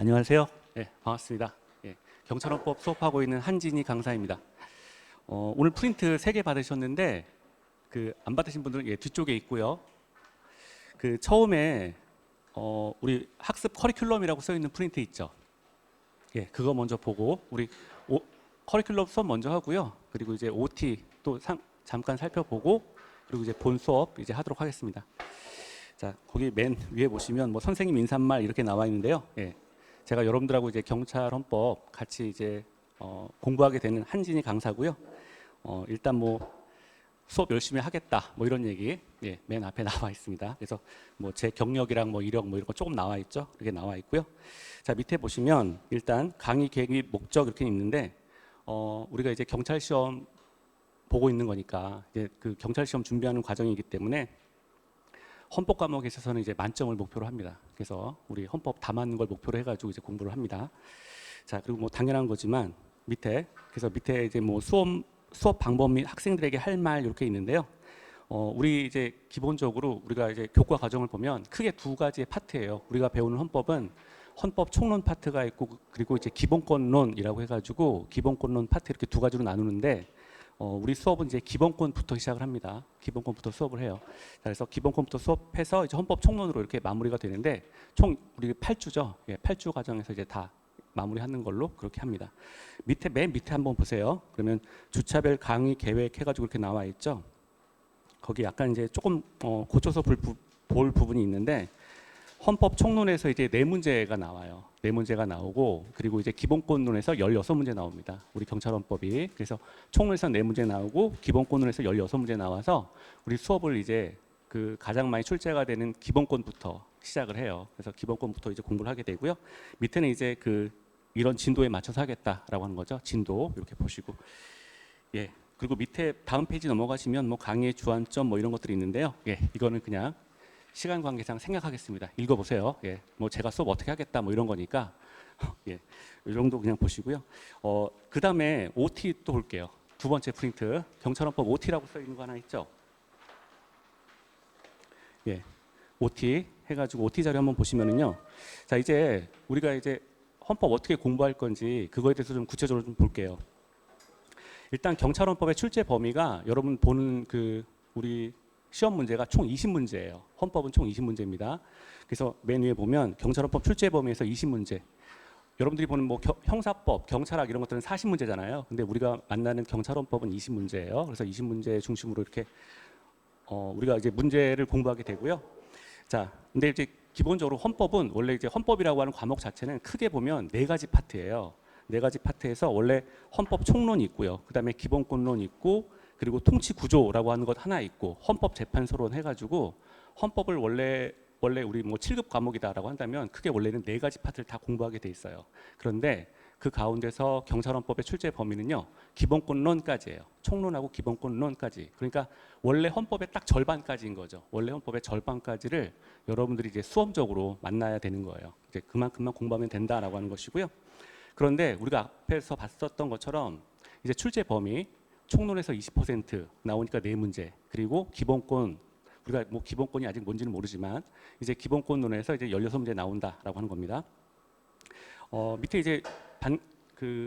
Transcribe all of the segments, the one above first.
안녕하세요. 네, 반갑습니다. 예, 경찰원법 수업하고 있는 한진희 강사입니다. 오늘 프린트 3개 받으셨는데 안 받으신 분들은 뒤쪽에 있고요. 처음에 우리 학습 커리큘럼이라고 써 있는 프린트 있죠. 예, 그거 먼저 보고 우리 커리큘럼 수업 먼저 하고요. 그리고 이제 OT 또 잠깐 살펴보고 그리고 이제 본 수업 이제 하도록 하겠습니다. 자, 거기 맨 위에 보시면 뭐 선생님 인사말 이렇게 나와 있는데요. 예. 제가 여러분들하고 이제 경찰 헌법 같이 이제 공부하게 되는 한진희 강사고요. 일단 뭐 수업 열심히 하겠다 뭐 이런 얘기 맨 앞에 나와 있습니다. 그래서 뭐 제 경력이랑 뭐 이력 뭐 이런 거 조금 나와 있죠. 이렇게 나와 있고요. 자, 밑에 보시면 일단 강의 계획 및 목적 이렇게 있는데 우리가 이제 경찰 시험 보고 있는 거니까 이제 그 경찰 시험 준비하는 과정이기 때문에 헌법 과목에 있어서는 이제 만점을 목표로 합니다. 그래서 우리 헌법 다 맞는 걸 목표로 해가지고 이제 공부를 합니다. 자, 그리고 뭐 당연한 거지만 그래서 밑에 이제 뭐 수업 방법 및 학생들에게 할 말 이렇게 있는데요. 우리 이제 기본적으로 우리가 이제 교과 과정을 보면 크게 두 가지의 파트예요. 우리가 배우는 헌법은 헌법 총론 파트가 있고 그리고 이제 기본권론이라고 해가지고 기본권론 파트 이렇게 두 가지로 나누는데 우리 수업은 이제 기본권부터 시작을 합니다. 기본권부터 수업을 해요. 그래서 기본권부터 수업해서 이제 헌법 총론으로 이렇게 마무리가 되는데 총 우리 8주죠. 8주 과정에서 이제 다 마무리하는 걸로 그렇게 합니다. 맨 밑에 한번 보세요. 그러면 주차별 강의 계획 해가지고 이렇게 나와 있죠. 거기 약간 이제 조금 고쳐서 볼 부분이 있는데 헌법 총론에서 이제 4문제가 나와요. 4문제가 나오고 그리고 이제 기본권론에서 16문제 나옵니다. 우리 경찰헌법이. 그래서 총론에서 4문제 나오고 기본권론에서 16문제 나와서 우리 수업을 이제 가장 많이 출제가 되는 기본권부터 시작을 해요. 그래서 기본권부터 이제 공부를 하게 되고요. 밑에는 이제 이런 진도에 맞춰서 하겠다라고 하는 거죠. 진도 이렇게 보시고. 예. 그리고 밑에 다음 페이지 넘어가시면 뭐 강의의 주안점 뭐 이런 것들이 있는데요. 이거는 그냥 시간 관계상 생략하겠습니다. 읽어보세요. 뭐 제가 수업 어떻게 하겠다 뭐 이런 거니까 이 정도 그냥 보시고요. 그 다음에 OT 또 볼게요. 두 번째 프린트 경찰헌법 OT라고 써 있는 거 하나 있죠. OT 해가지고 OT 자료 한번 보시면은요. 자, 이제 우리가 이제 헌법 어떻게 공부할 건지 그거에 대해서 좀 구체적으로 좀 볼게요. 일단 경찰헌법의 출제 범위가 여러분 보는 우리 시험 문제가 총 20문제예요. 헌법은 총 20문제입니다. 그래서 맨 위에 보면 경찰헌법 출제 범위에서 20문제. 여러분들이 보는 뭐 형사법, 경찰학 이런 것들은 40문제잖아요. 근데 우리가 만나는 경찰헌법은 20문제예요. 그래서 20문제 중심으로 이렇게 우리가 이제 문제를 공부하게 되고요. 자, 근데 이제 기본적으로 헌법은 원래 이제 헌법이라고 하는 과목 자체는 크게 보면 4가지 파트예요. 4가지 파트에서 원래 헌법 총론이 있고요. 그다음에 기본권론이 있고 그리고 통치 구조라고 하는 것 하나 있고 헌법 재판소론 해가지고 헌법을 원래 우리 뭐 7급 과목이다라고 한다면 크게 원래는 4가지 파트를 다 공부하게 돼 있어요. 그런데 그 가운데서 경찰헌법의 출제 범위는요 기본권론까지예요. 총론하고 기본권론까지. 그러니까 원래 헌법의 딱 절반까지인 거죠. 원래 헌법의 절반까지를 여러분들이 이제 수험적으로 만나야 되는 거예요. 이제 그만큼만 공부하면 된다라고 하는 것이고요. 그런데 우리가 앞에서 봤었던 것처럼 이제 출제 범위 총론에서 20% 나오니까 4문제 그리고 기본권 우리가 뭐 기본권이 아직 뭔지는 모르지만 이제 기본권론에서 이제 16문제 나온다라고 하는 겁니다. 밑에 이제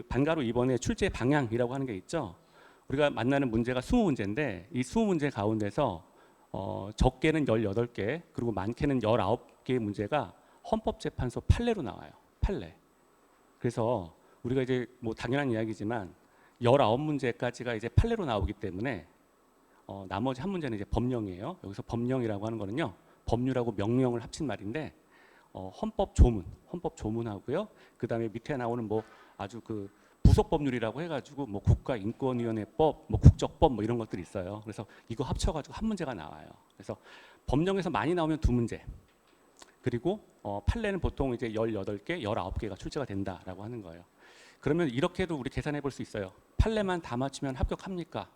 반가로 이번에 출제 방향이라고 하는 게 있죠. 우리가 만나는 문제가 20문제인데 이 20문제 가운데서 적게는 18개 그리고 많게는 19개의 문제가 헌법재판소 판례로 나와요. 판례. 그래서 우리가 이제 뭐 당연한 이야기지만 19문제까지가 이제 판례로 나오기 때문에 나머지 한 문제는 이제 법령이에요. 여기서 법령이라고 하는 거는요. 법률하고 명령을 합친 말인데 헌법 조문하고요. 그다음에 밑에 나오는 뭐 아주 부속 법률이라고 해가지고 뭐 국가인권위원회법, 뭐 국적법 뭐 이런 것들이 있어요. 그래서 이거 합쳐가지고 한 문제가 나와요. 그래서 법령에서 많이 나오면 2문제. 그리고 판례는 보통 이제 18개, 19개가 출제가 된다라고 하는 거예요. 그러면 이렇게도 우리 계산해 볼 수 있어요. 판례만 다 맞추면 합격합니까?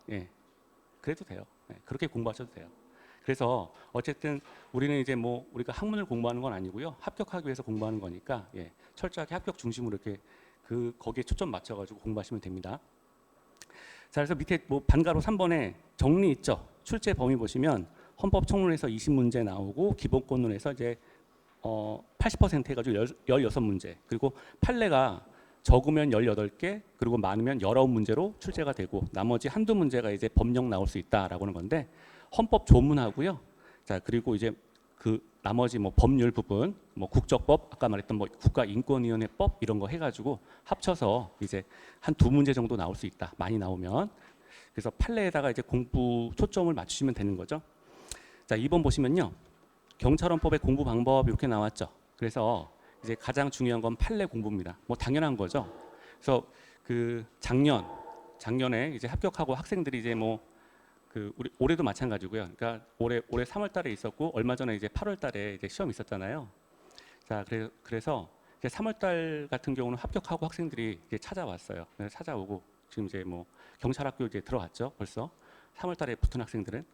그래도 돼요. 그렇게 공부하셔도 돼요. 그래서 어쨌든 우리는 이제 뭐 우리가 학문을 공부하는 건 아니고요. 합격하기 위해서 공부하는 거니까 철저하게 합격 중심으로 이렇게 거기에 초점 맞춰가지고 공부하시면 됩니다. 자, 그래서 밑에 뭐 반가로 3번에 정리 있죠. 출제 범위 보시면 헌법 총론에서 20문제 나오고 기본권론에서 이제 80% 해가지고 16문제, 그리고 판례가 적으면 18개, 그리고 많으면 19문제로 출제가 되고 나머지 한두 문제가 이제 법령 나올 수 있다라고 하는 건데, 헌법 조문하고요. 자, 그리고 이제 그 나머지 뭐 법률 부분, 뭐 국적법, 아까 말했던 뭐 국가인권위원회법 이런 거 해가지고 합쳐서 이제 한 두 문제 정도 나올 수 있다. 많이 나오면. 그래서 판례에다가 이제 공부 초점을 맞추시면 되는 거죠. 자, 2번 보시면요. 경찰헌법의 공부 방법 이렇게 나왔죠. 그래서 이제 가장 중요한 건 판례 공부입니다. 뭐 당연한 거죠. 그래서 그 작년에 이제 합격하고 학생들이 이제 뭐 그 우리 올해도 마찬가지고요. 그러니까 올해 3월 달에 있었고 얼마 전에 이제 8월 달에 이제 시험 있었잖아요. 자, 그래서 이제 3월 달 같은 경우는 합격하고 학생들이 이제 찾아왔어요. 찾아오고 지금 이제 뭐 경찰학교 이제 들어갔죠. 벌써 3월 달에 붙은 학생들은.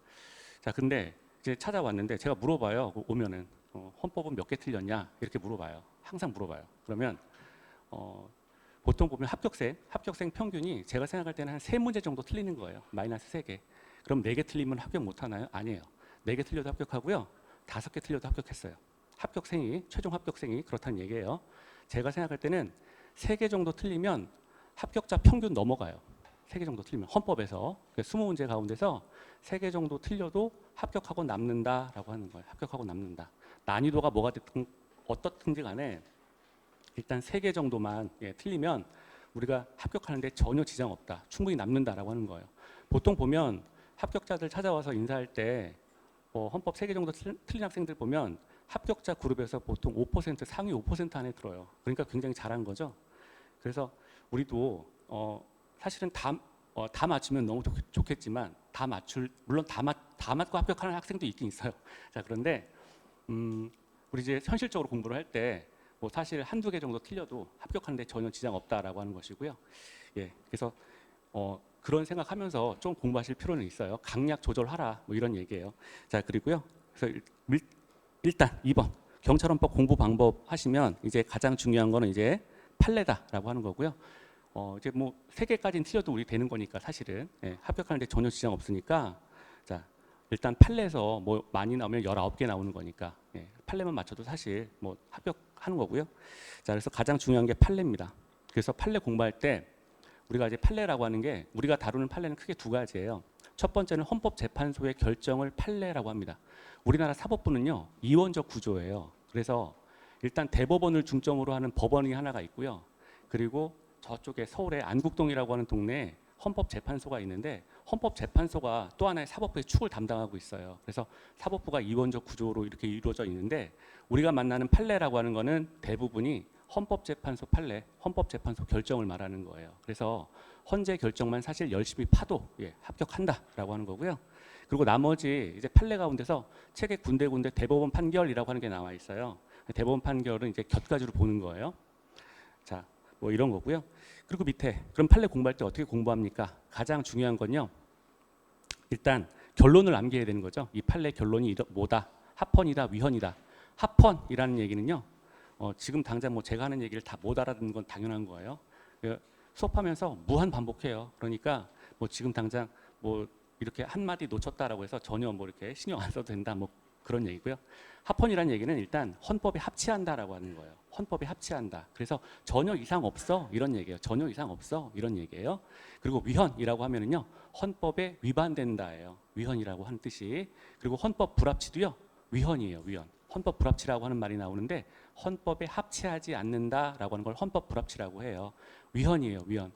자, 근데 이제 찾아왔는데 제가 물어봐요. 오면은 헌법은 몇 개 틀렸냐 이렇게 물어봐요. 항상 물어봐요. 그러면 보통 보면 합격생 평균이 제가 생각할 때는 한 3문제 정도 틀리는 거예요. 마이너스 3개. 그럼 4개 틀리면 합격 못 하나요? 아니에요. 4개 틀려도 합격하고요. 5개 틀려도 합격했어요. 최종 합격생이 그렇다는 얘기예요. 제가 생각할 때는 3개 정도 틀리면 합격자 평균 넘어가요. 3개 정도 틀리면 헌법에서 20문제 가운데서 3개 정도 틀려도 합격하고 남는다라고 하는 거예요. 합격하고 남는다. 난이도가 뭐가 됐든 어떻든지 간에 일단 3개 정도만 틀리면 우리가 합격하는데 전혀 지장 없다. 충분히 남는다라고 하는 거예요. 보통 보면 합격자들 찾아와서 인사할 때 헌법 3개 정도 틀린 학생들 보면 합격자 그룹에서 보통 5% 상위 5% 안에 들어요. 그러니까 굉장히 잘한 거죠. 그래서 우리도 사실은 다 맞추면 너무 좋겠지만 물론 다 맞고 합격하는 학생도 있긴 있어요. 자, 그런데 우리 이제 현실적으로 공부를 할 때 뭐 사실 한두 개 정도 틀려도 합격하는데 전혀 지장 없다라고 하는 것이고요. 예, 그래서 그런 생각하면서 좀 공부하실 필요는 있어요. 강약 조절하라 뭐 이런 얘기예요. 자, 그리고요. 그래서 일단 2번 경찰헌법 공부 방법 하시면 이제 가장 중요한 거는 이제 판례다라고 하는 거고요. 이제 뭐 3개까지는 틀려도 우리 되는 거니까 사실은 합격하는데 전혀 지장 없으니까 자, 일단 판례에서 뭐 많이 나오면 19개 나오는 거니까 판례만 맞춰도 사실 뭐 합격하는 거고요. 자, 그래서 가장 중요한 게 판례입니다. 그래서 판례 공부할 때 우리가 이제 판례라고 하는 게 우리가 다루는 판례는 크게 두 가지예요. 첫 번째는 헌법재판소의 결정을 판례라고 합니다. 우리나라 사법부는요, 이원적 구조예요. 그래서 일단 대법원을 중점으로 하는 법원이 하나가 있고요. 그리고 저쪽에 서울에 안국동이라고 하는 동네에 헌법재판소가 있는데 헌법재판소가 또 하나의 사법부의 축을 담당하고 있어요. 그래서 사법부가 이원적 구조로 이렇게 이루어져 있는데 우리가 만나는 판례라고 하는 거는 대부분이 헌법재판소 판례, 헌법재판소 결정을 말하는 거예요. 그래서 헌재 결정만 사실 열심히 파도 합격한다라고 하는 거고요. 그리고 나머지 이제 판례 가운데서 책에 군데군데 대법원 판결이라고 하는 게 나와 있어요. 대법원 판결은 이제 곁가지로 보는 거예요. 자, 뭐 이런 거고요. 그리고 밑에 그럼 판례 공부할 때 어떻게 공부합니까? 가장 중요한 건요. 일단 결론을 암기해야 되는 거죠. 이 판례 결론이 뭐다? 합헌이다, 위헌이다. 합헌이라는 얘기는요. 지금 당장 뭐 제가 하는 얘기를 다 못 알아듣는 건 당연한 거예요. 수업하면서 무한 반복해요. 그러니까 뭐 지금 당장 뭐 이렇게 한 마디 놓쳤다라고 해서 전혀 뭐 이렇게 신경 안 써도 된다 뭐 그런 얘기고요. 합헌이라는 얘기는 일단 헌법에 합치한다라고 하는 거예요. 헌법에 합치한다. 그래서 전혀 이상 없어 이런 얘기예요. 전혀 이상 없어 이런 얘기예요. 그리고 위헌이라고 하면은요 헌법에 위반된다예요. 위헌이라고 하는 뜻이. 그리고 헌법 불합치도요 위헌이에요. 위헌. 헌법 불합치라고 하는 말이 나오는데 헌법에 합치하지 않는다라고 하는 걸 헌법 불합치라고 해요. 위헌이에요. 위헌.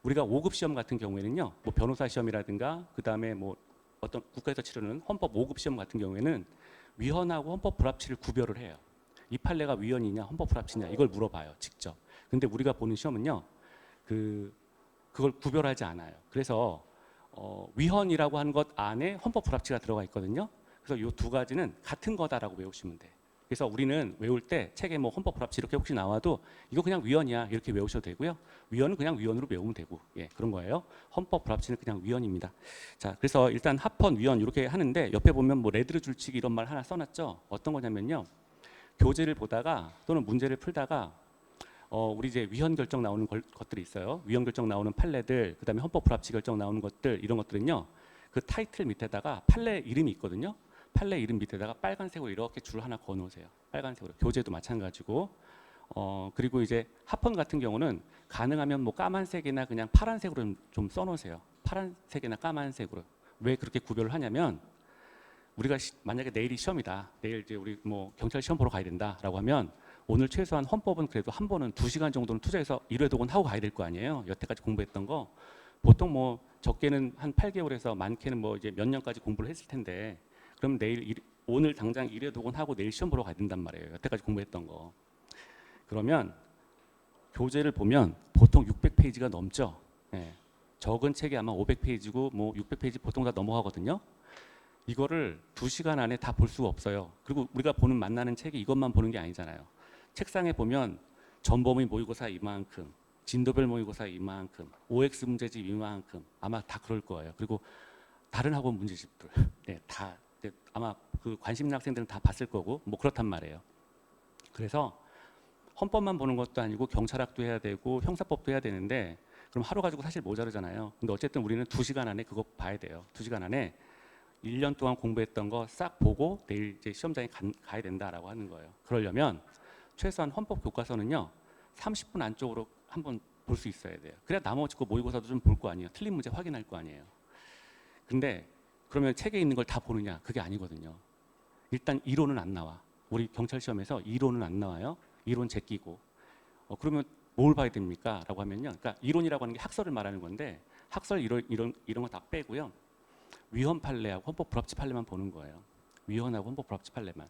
우리가 5급 시험 같은 경우에는요, 뭐 변호사 시험이라든가 그 다음에 뭐 어떤 국가에서 치르는 헌법 5급 시험 같은 경우에는 위헌하고 헌법 불합치를 구별을 해요. 이 판례가 위헌이냐 헌법 불합치냐 이걸 물어봐요. 직접. 근데 우리가 보는 시험은요, 그걸 구별하지 않아요. 그래서 위헌이라고 하는 것 안에 헌법 불합치가 들어가 있거든요. 그래서 이 두 가지는 같은 거다라고 외우시면 돼요. 그래서 우리는 외울 때 책에 뭐 헌법 불합치 이렇게 혹시 나와도 이거 그냥 위헌이야 이렇게 외우셔도 되고요. 위헌은 그냥 위헌으로 외우면 되고 그런 거예요. 헌법 불합치는 그냥 위헌입니다. 자, 그래서 일단 합헌, 위헌 이렇게 하는데 옆에 보면 뭐 레드르 줄치기 이런 말 하나 써놨죠. 어떤 거냐면요. 교재를 보다가 또는 문제를 풀다가 우리 이제 위헌 결정 나오는 것들이 있어요. 위헌 결정 나오는 판례들, 그다음에 헌법 불합치 결정 나오는 것들 이런 것들은요. 그 타이틀 밑에다가 판례 이름이 있거든요. 판례 이름 밑에다가 빨간색으로 이렇게 줄 하나 그어 놓으세요. 빨간색으로. 교재도 마찬가지고. 그리고 이제 합헌 같은 경우는 가능하면 뭐 까만색이나 그냥 파란색으로 좀 써놓으세요. 파란색이나 까만색으로. 왜 그렇게 구별을 하냐면 우리가 만약에 내일이 시험이다. 내일 이제 우리 뭐 경찰 시험 보러 가야 된다라고 하면 오늘 최소한 헌법은 그래도 한 번은 2시간 정도는 투자해서 1회 독은 하고 가야 될 거 아니에요. 여태까지 공부했던 거. 보통 뭐 적게는 한 8개월에서 많게는 뭐 이제 몇 년까지 공부를 했을 텐데 그럼 오늘 당장 1회 독은 하고 내일 시험 보러 가야 된단 말이에요. 여태까지 공부했던 거. 그러면 교재를 보면 보통 600페이지가 넘죠. 예. 적은 책이 아마 500페이지고 뭐 600페이지 보통 다 넘어가거든요. 이거를 2시간 안에 다 볼 수가 없어요. 그리고 우리가 보는 만나는 책이 이것만 보는 게 아니잖아요. 책상에 보면 전범위 모의고사 이만큼, 진도별 모의고사 이만큼, OX 문제집 이만큼 아마 다 그럴 거예요. 그리고 다른 학원 문제집들 네, 다 아마 그 관심 있는 학생들은 다 봤을 거고 뭐 그렇단 말이에요. 그래서 헌법만 보는 것도 아니고 경찰학도 해야 되고 형사법도 해야 되는데 그럼 하루 가지고 사실 모자르잖아요. 근데 어쨌든 우리는 2시간 안에 그거 봐야 돼요. 2시간 안에 1년 동안 공부했던 거 싹 보고 내일 이제 시험장에 가야 된다라고 하는 거예요. 그러려면 최소한 헌법 교과서는요 30분 안쪽으로 한번 볼 수 있어야 돼요. 그래야 나머지 거 모의고사도 좀 볼 거 아니에요. 틀린 문제 확인할 거 아니에요. 근데 그러면 책에 있는 걸 다 보느냐? 그게 아니거든요. 일단 이론은 안 나와. 우리 경찰 시험에서 이론은 안 나와요. 이론 제끼고. 그러면 뭘 봐야 됩니까? 라고 하면요. 그러니까 이론이라고 하는 게 학설을 말하는 건데 학설 이런 거 다 빼고요. 위헌 판례하고 헌법 불합치 판례만 보는 거예요. 위헌하고 헌법 불합치 판례만.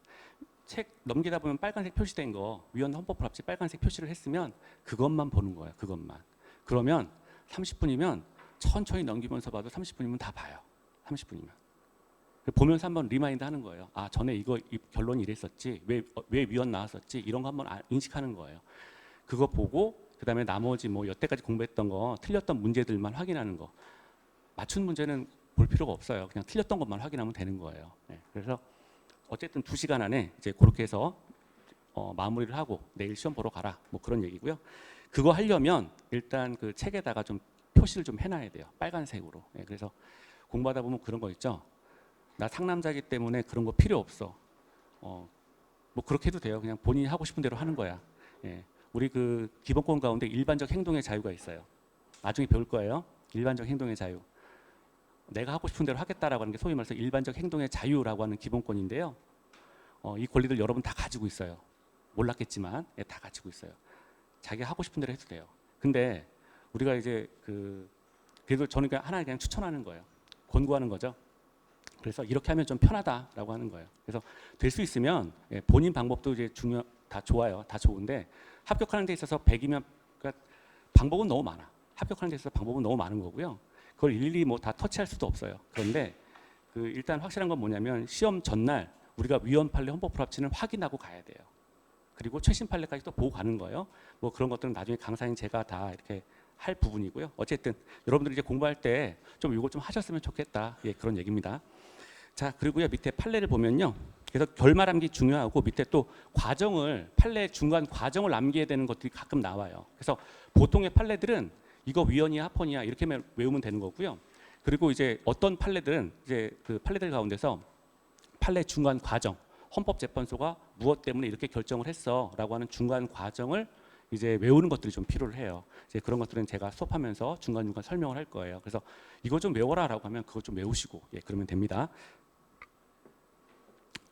책 넘기다 보면 빨간색 표시된 거 위헌 헌법 불합치 빨간색 표시를 했으면 그것만 보는 거예요. 그것만. 그러면 30분이면 천천히 넘기면서 봐도 30분이면 다 봐요. 30분이면. 보면서 한번 리마인드 하는 거예요. 아, 전에 이 결론이 이랬었지. 왜 위헌 나왔었지. 이런 거 한번 인식하는 거예요. 그거 보고 그다음에 나머지 뭐 여태까지 공부했던 거 틀렸던 문제들만 확인하는 거. 맞춘 문제는 볼 필요가 없어요. 그냥 틀렸던 것만 확인하면 되는 거예요. 네, 그래서 어쨌든 2시간 안에 이제 그렇게 해서 마무리를 하고 내일 시험 보러 가라. 뭐 그런 얘기고요. 그거 하려면 일단 그 책에다가 좀 표시를 좀 해놔야 돼요. 빨간색으로. 네, 그래서 공부하다 보면 그런 거 있죠. 나 상남자이기 때문에 그런 거 필요 없어. 뭐 그렇게 해도 돼요. 그냥 본인이 하고 싶은 대로 하는 거야. 예. 우리 그 기본권 가운데 일반적 행동의 자유가 있어요. 나중에 배울 거예요. 일반적 행동의 자유. 내가 하고 싶은 대로 하겠다라고 하는 게 소위 말해서 일반적 행동의 자유라고 하는 기본권인데요. 이 권리들 여러분 다 가지고 있어요. 몰랐겠지만 예, 다 가지고 있어요. 자기가 하고 싶은 대로 해도 돼요. 근데 우리가 이제 그래도 저는 하나 그냥 추천하는 거예요. 권고하는 거죠. 그래서 이렇게 하면 좀 편하다라고 하는 거예요. 그래서 될 수 있으면 예, 본인 방법도 이제 다 좋아요. 다 좋은데 합격하는 데 있어서 100이면 그러니까 방법은 너무 많아. 합격하는 데 있어서 방법은 너무 많은 거고요. 그걸 일일이 뭐 다 터치할 수도 없어요. 그런데 일단 확실한 건 뭐냐면 시험 전날 우리가 위헌 판례 헌법 불합치는 확인하고 가야 돼요. 그리고 최신 판례까지 또 보고 가는 거예요. 뭐 그런 것들은 나중에 강사인 제가 다 이렇게 할 부분이고요. 어쨌든 여러분들이 이제 공부할 때 좀 이거 좀 하셨으면 좋겠다. 예, 그런 얘기입니다. 자, 그리고요 밑에 판례를 보면요. 그래서 결말 암기 중요하고 밑에 또 판례 중간 과정을 남겨야 되는 것들이 가끔 나와요. 그래서 보통의 판례들은 이거 위헌이야 합헌이야 이렇게 외우면 되는 거고요. 그리고 이제 어떤 판례들은 이제 그 판례들 가운데서 판례 중간 과정, 헌법재판소가 무엇 때문에 이렇게 결정을 했어라고 하는 중간 과정을 이제 외우는 것들이 좀 필요를 해요. 이제 그런 것들은 제가 수업하면서 중간중간 설명을 할 거예요. 그래서 이거 좀 외워라라고 하면 그거 좀 외우시고 예, 그러면 됩니다.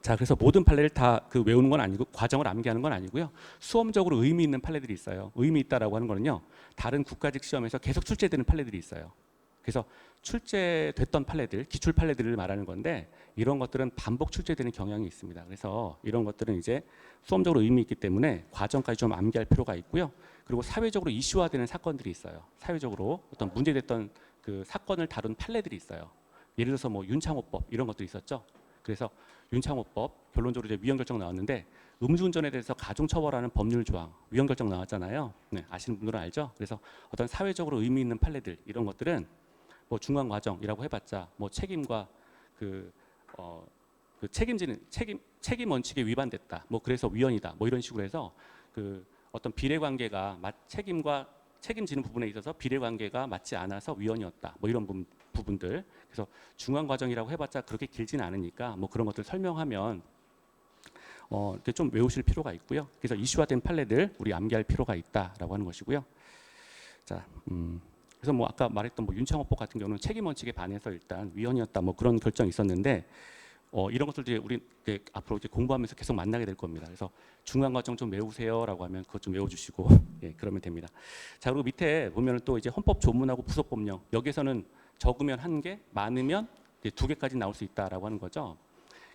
자, 그래서 모든 판례를 다 외우는 건 아니고 과정을 암기하는 건 아니고요. 수험적으로 의미 있는 판례들이 있어요. 의미 있다라고 하는 거는요. 다른 국가직 시험에서 계속 출제되는 판례들이 있어요. 그래서 출제됐던 판례들, 기출 판례들을 말하는 건데 이런 것들은 반복 출제되는 경향이 있습니다. 그래서 이런 것들은 이제 수험적으로 의미 있기 때문에 과정까지 좀 암기할 필요가 있고요. 그리고 사회적으로 이슈화되는 사건들이 있어요. 사회적으로 어떤 문제됐던 그 사건을 다룬 판례들이 있어요. 예를 들어서 뭐 윤창호법 이런 것들이 있었죠. 그래서 윤창호법 결론적으로 이제 위헌 결정 나왔는데 음주운전에 대해서 가중처벌하는 법률 조항 위헌 결정 나왔잖아요. 네, 아시는 분들은 알죠. 그래서 어떤 사회적으로 의미 있는 판례들 이런 것들은 뭐 중간 과정이라고 해봤자 뭐 책임과 책임 원칙에 위반됐다. 뭐 그래서 위헌이다. 뭐 이런 식으로 해서 어떤 비례관계가 책임지는 부분에 있어서 비례관계가 맞지 않아서 위헌이었다. 뭐 이런 부분들. 그래서 중간 과정이라고 해봤자 그렇게 길지는 않으니까 뭐 그런 것들 설명하면 이렇게 좀 외우실 필요가 있고요. 그래서 이슈화된 판례들 우리 암기할 필요가 있다라고 하는 것이고요. 자, 그래서 뭐 아까 말했던 뭐 윤창호법 같은 경우는 책임 원칙에 반해서 일단 위헌이었다 뭐 그런 결정이 있었는데 이런 것들도 이제 우리 이제 앞으로 이제 공부하면서 계속 만나게 될 겁니다. 그래서 중간 과정 좀 외우세요라고 하면 그것 좀 외워주시고 예, 그러면 됩니다. 자, 그리고 밑에 보면은 또 이제 헌법 조문하고 부속법령 여기서는 적으면 1개, 많으면 이제 2개까지 나올 수 있다라고 하는 거죠.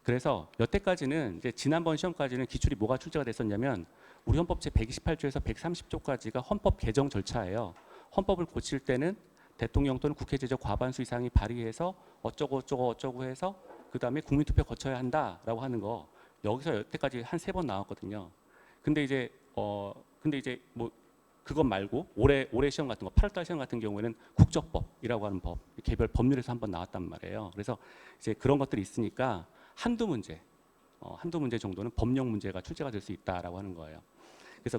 그래서 여태까지는 이제 지난번 시험까지는 기출이 뭐가 출제가 됐었냐면 우리 헌법 제 128조에서 130조까지가 헌법 개정 절차예요. 헌법을 고칠 때는 대통령 또는 국회 제적 과반수 이상이 발의해서 어쩌고 해서 그 다음에 국민투표 거쳐야 한다라고 하는 거 여기서 여태까지 한 3번 나왔거든요. 근데 이제 뭐 그것 말고 올해 시험 같은 거 8월달 시험 같은 경우에는 국적법이라고 하는 법 개별 법률에서 한번 나왔단 말이에요. 그래서 이제 그런 것들이 있으니까 한두 문제 정도는 법령 문제가 출제가 될 수 있다라고 하는 거예요. 그래서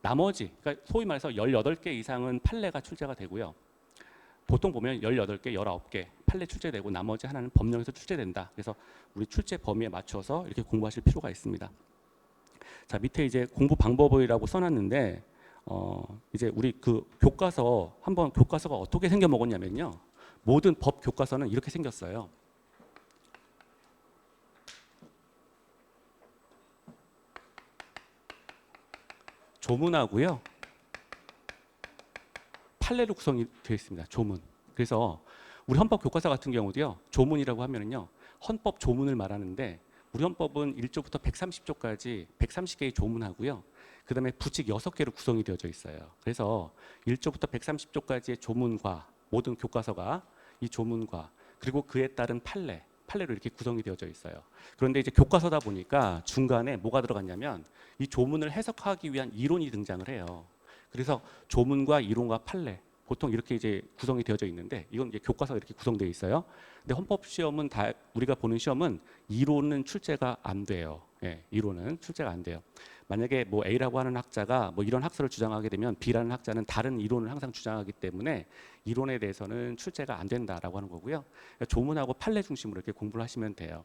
나머지 그러니까 소위 말해서 18개 이상은 판례가 출제가 되고요. 보통 보면 18개, 19개 판례 출제되고 나머지 하나는 법령에서 출제된다. 그래서 우리 출제 범위에 맞춰서 이렇게 공부하실 필요가 있습니다. 자, 밑에 이제 공부 방법이라고 써놨는데 이제 우리 그 교과서 한번 교과서가 어떻게 생겨 먹었냐면요. 모든 법 교과서는 이렇게 생겼어요. 조문하고요. 판례로 구성이 되어 있습니다. 조문. 그래서 우리 헌법 교과서 같은 경우도요. 조문이라고 하면은요. 헌법 조문을 말하는데 우리 헌법은 1조부터 130조까지 130개의 조문하고요. 그다음에 부칙 6개로 구성이 되어져 있어요. 그래서 1조부터 130조까지의 조문과 모든 교과서가 이 조문과 그리고 그에 따른 판례로 이렇게 구성이 되어져 있어요. 그런데 이제 교과서다 보니까 중간에 뭐가 들어갔냐면 이 조문을 해석하기 위한 이론이 등장을 해요. 그래서 조문과 이론과 판례 보통 이렇게 이제 구성이 되어져 있는데 이건 이제 교과서가 이렇게 구성되어 있어요. 근데 헌법 시험은 다 우리가 보는 시험은 이론은 출제가 안 돼요. 예, 이론은 출제가 안 돼요. 만약에 뭐 A라고 하는 학자가 뭐 이런 학설을 주장하게 되면 B라는 학자는 다른 이론을 항상 주장하기 때문에 이론에 대해서는 출제가 안 된다라고 하는 거고요. 조문하고 판례 중심으로 이렇게 공부를 하시면 돼요.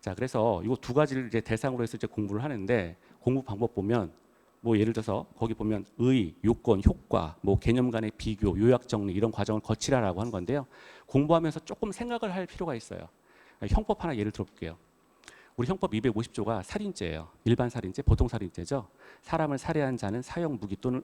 자, 그래서 이거 두 가지를 이제 대상으로 해서 이제 공부를 하는데 공부 방법 보면 뭐 예를 들어서 거기 보면 의, 요건, 효과, 뭐 개념 간의 비교, 요약 정리 이런 과정을 거치라라고 하는 건데요. 공부하면서 조금 생각을 할 필요가 있어요. 형법 하나 예를 들어볼게요. 우리 형법 250조가 살인죄예요. 일반 살인죄, 보통 살인죄죠. 사람을 살해한 자는 사형 무기 또는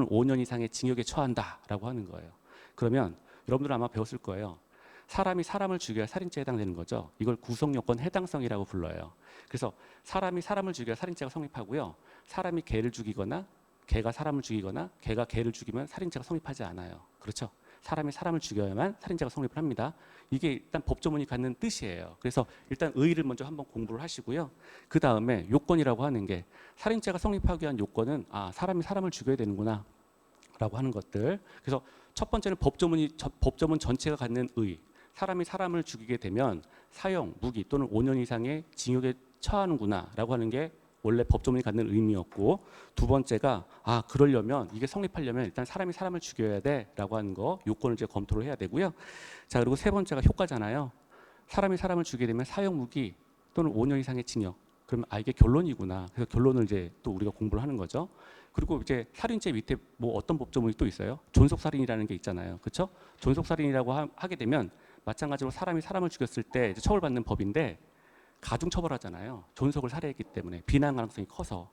5년 이상의 징역에 처한다라고 하는 거예요. 그러면 여러분들 아마 배웠을 거예요. 사람이 사람을 죽여야 살인죄에 해당되는 거죠. 이걸 구성요건 해당성이라고 불러요. 그래서 사람이 사람을 죽여야 살인죄가 성립하고요. 사람이 개를 죽이거나 개가 사람을 죽이거나 개가 개를 죽이면 살인죄가 성립하지 않아요. 그렇죠? 사람이 사람을 죽여야만 살인죄가 성립을 합니다. 이게 일단 법조문이 갖는 뜻이에요. 그래서 일단 의의를 먼저 한번 공부를 하시고요. 그 다음에 요건이라고 하는 게 살인죄가 성립하기 위한 요건은 사람이 사람을 죽여야 되는구나 라고 하는 것들. 그래서 첫 번째는 법조문 전체가 갖는 의의. 사람이 사람을 죽이게 되면 사형, 무기 또는 5년 이상의 징역에 처하는구나 라고 하는 게 원래 법조문이 갖는 의미였고, 두 번째가 그러려면 이게 성립하려면 일단 사람이 사람을 죽여야 돼 라고 하는 거 요건을 이제 검토를 해야 되고요. 자, 그리고 세 번째가 효과잖아요. 사람이 사람을 죽이게 되면 사형, 무기 또는 5년 이상의 징역. 그러면 이게 결론이구나. 그래서 결론을 이제 또 우리가 공부를 하는 거죠. 그리고 이제 살인죄 밑에 뭐 어떤 법조문이 또 있어요? 존속살인이라는 게 있잖아요. 그렇죠? 존속살인이라고 하게 되면 마찬가지로 사람이 사람을 죽였을 때 이제 처벌받는 법인데 가중처벌하잖아요. 존속을 살해했기 때문에 비난 가능성이 커서.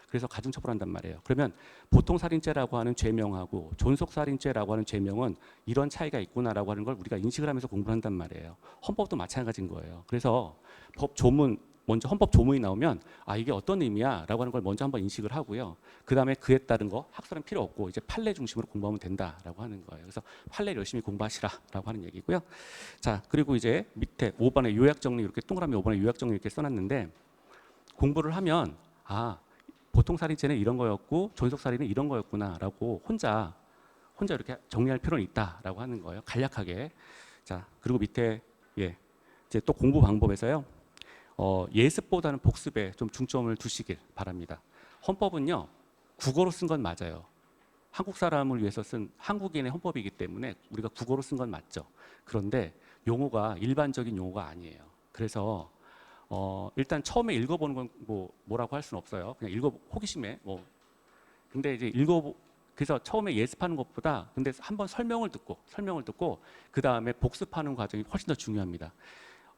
그래서 가중처벌한단 말이에요. 그러면 보통살인죄라고 하는 죄명하고 존속살인죄라고 하는 죄명은 이런 차이가 있구나라고 하는 걸 우리가 인식을 하면서 공부를 한단 말이에요. 헌법도 마찬가지인 거예요. 그래서 법 조문 먼저 헌법 조문이 나오면 이게 어떤 의미야 라고 하는 걸 먼저 한번 인식을 하고요. 그 다음에 그에 따른 거 학설은 필요 없고 이제 판례 중심으로 공부하면 된다라고 하는 거예요. 그래서 판례를 열심히 공부하시라라고 하는 얘기고요. 자, 그리고 이제 밑에 5번에 요약 정리 이렇게 동그라미 5번에 요약 정리 이렇게 써놨는데 공부를 하면 보통 살인죄는 이런 거였고 존속 살인은 이런 거였구나라고 혼자 이렇게 정리할 필요는 있다라고 하는 거예요. 간략하게. 자, 그리고 밑에 이제 또 공부 방법에서요. 예습보다는 복습에 좀 중점을 두시길 바랍니다. 헌법은요, 국어로 쓴 건 맞아요. 한국 사람을 위해서 쓴 한국인의 헌법이기 때문에 우리가 국어로 쓴 건 맞죠. 그런데 용어가 일반적인 용어가 아니에요. 그래서 일단 처음에 읽어보는 건 뭐라고 할 수는 없어요. 그냥 호기심에 근데 이제 그래서 처음에 예습하는 것보다 근데 한번 설명을 듣고 그 다음에 복습하는 과정이 훨씬 더 중요합니다.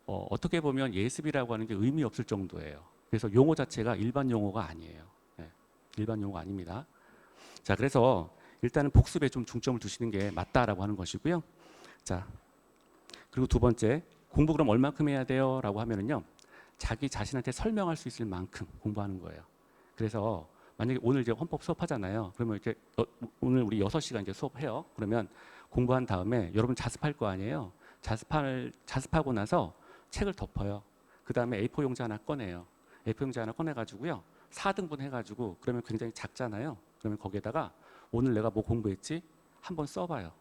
어떻게 보면 예습이라고 하는 게 의미 없을 정도예요. 그래서 용어 자체가 일반 용어가 아니에요. 네, 일반 용어가 아닙니다. 자, 그래서 일단은 복습에 좀 중점을 두시는 게 맞다라고 하는 것이고요. 자, 그리고 두 번째, 공부 그럼 얼만큼 해야 돼요? 라고 하면은요, 자기 자신한테 설명할 수 있을 만큼 공부하는 거예요. 그래서 만약에 오늘 이제 헌법 수업하잖아요. 그러면 이렇게 오늘 우리 6시간 이제 수업해요. 그러면 공부한 다음에 여러분 자습할 거 아니에요. 자습하고 나서 책을 덮어요. 그 다음에 A4 용지 하나 꺼내요. A4 용지 하나 꺼내가지고요. 4등분 해가지고 그러면 굉장히 작잖아요. 그러면 거기에다가 오늘 내가 뭐 공부했지? 한번 써봐요.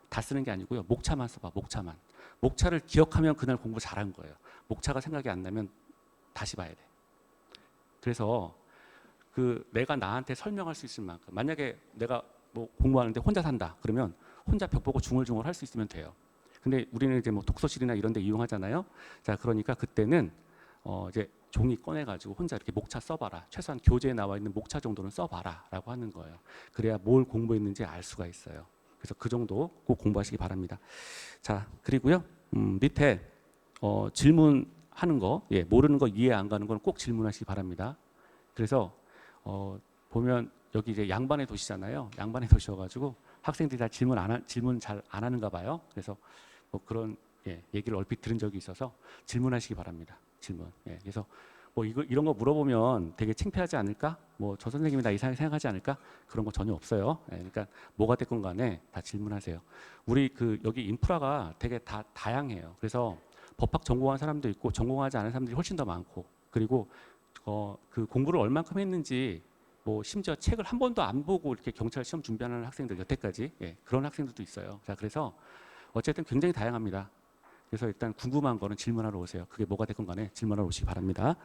다 쓰는 게 아니고요. 목차만 써봐. 목차만. 목차를 기억하면 그날 공부 잘한 거예요. 목차가 생각이 안 나면 다시 봐야 돼. 그래서 내가 나한테 설명할 수 있을 만큼 만약에 내가 뭐 공부하는데 혼자 산다 그러면 혼자 벽 보고 중얼중얼 할 수 있으면 돼요. 근데 우리는 이제 뭐 독서실이나 이런 데 이용하잖아요. 자, 그러니까 그때는 이제 종이 꺼내가지고 혼자 이렇게 목차 써봐라. 최소한 교재에 나와 있는 목차 정도는 써봐라 라고 하는 거예요. 그래야 뭘 공부했는지 알 수가 있어요. 그래서 그 정도 꼭 공부하시기 바랍니다. 자, 그리고요 밑에 질문하는 거, 모르는 거 이해 안 가는 건 꼭 질문하시기 바랍니다. 그래서 보면 여기 이제 양반의 도시잖아요. 양반의 도시여가지고 학생들이 다 질문 잘 안 하는가 봐요. 그래서 뭐 그런 얘기를 얼핏 들은 적이 있어서 질문하시기 바랍니다. 질문. 그래서 뭐 이런 거 물어보면 되게 창피하지 않을까? 뭐 저 선생님이 나 이상하게 생각하지 않을까? 그런 거 전혀 없어요. 그러니까 뭐가 됐건 간에 다 질문하세요. 우리 여기 인프라가 되게 다 다양해요. 그래서 법학 전공한 사람도 있고 전공하지 않은 사람들이 훨씬 더 많고 그리고 그 공부를 얼만큼 했는지 뭐 심지어 책을 한 번도 안 보고 이렇게 경찰 시험 준비하는 학생들 여태까지 그런 학생들도 있어요. 자, 그래서 어쨌든 굉장히 다양합니다. 그래서 일단 궁금한 거는 질문하러 오세요. 그게 뭐가 됐건 간에 질문하러 오시기 바랍니다.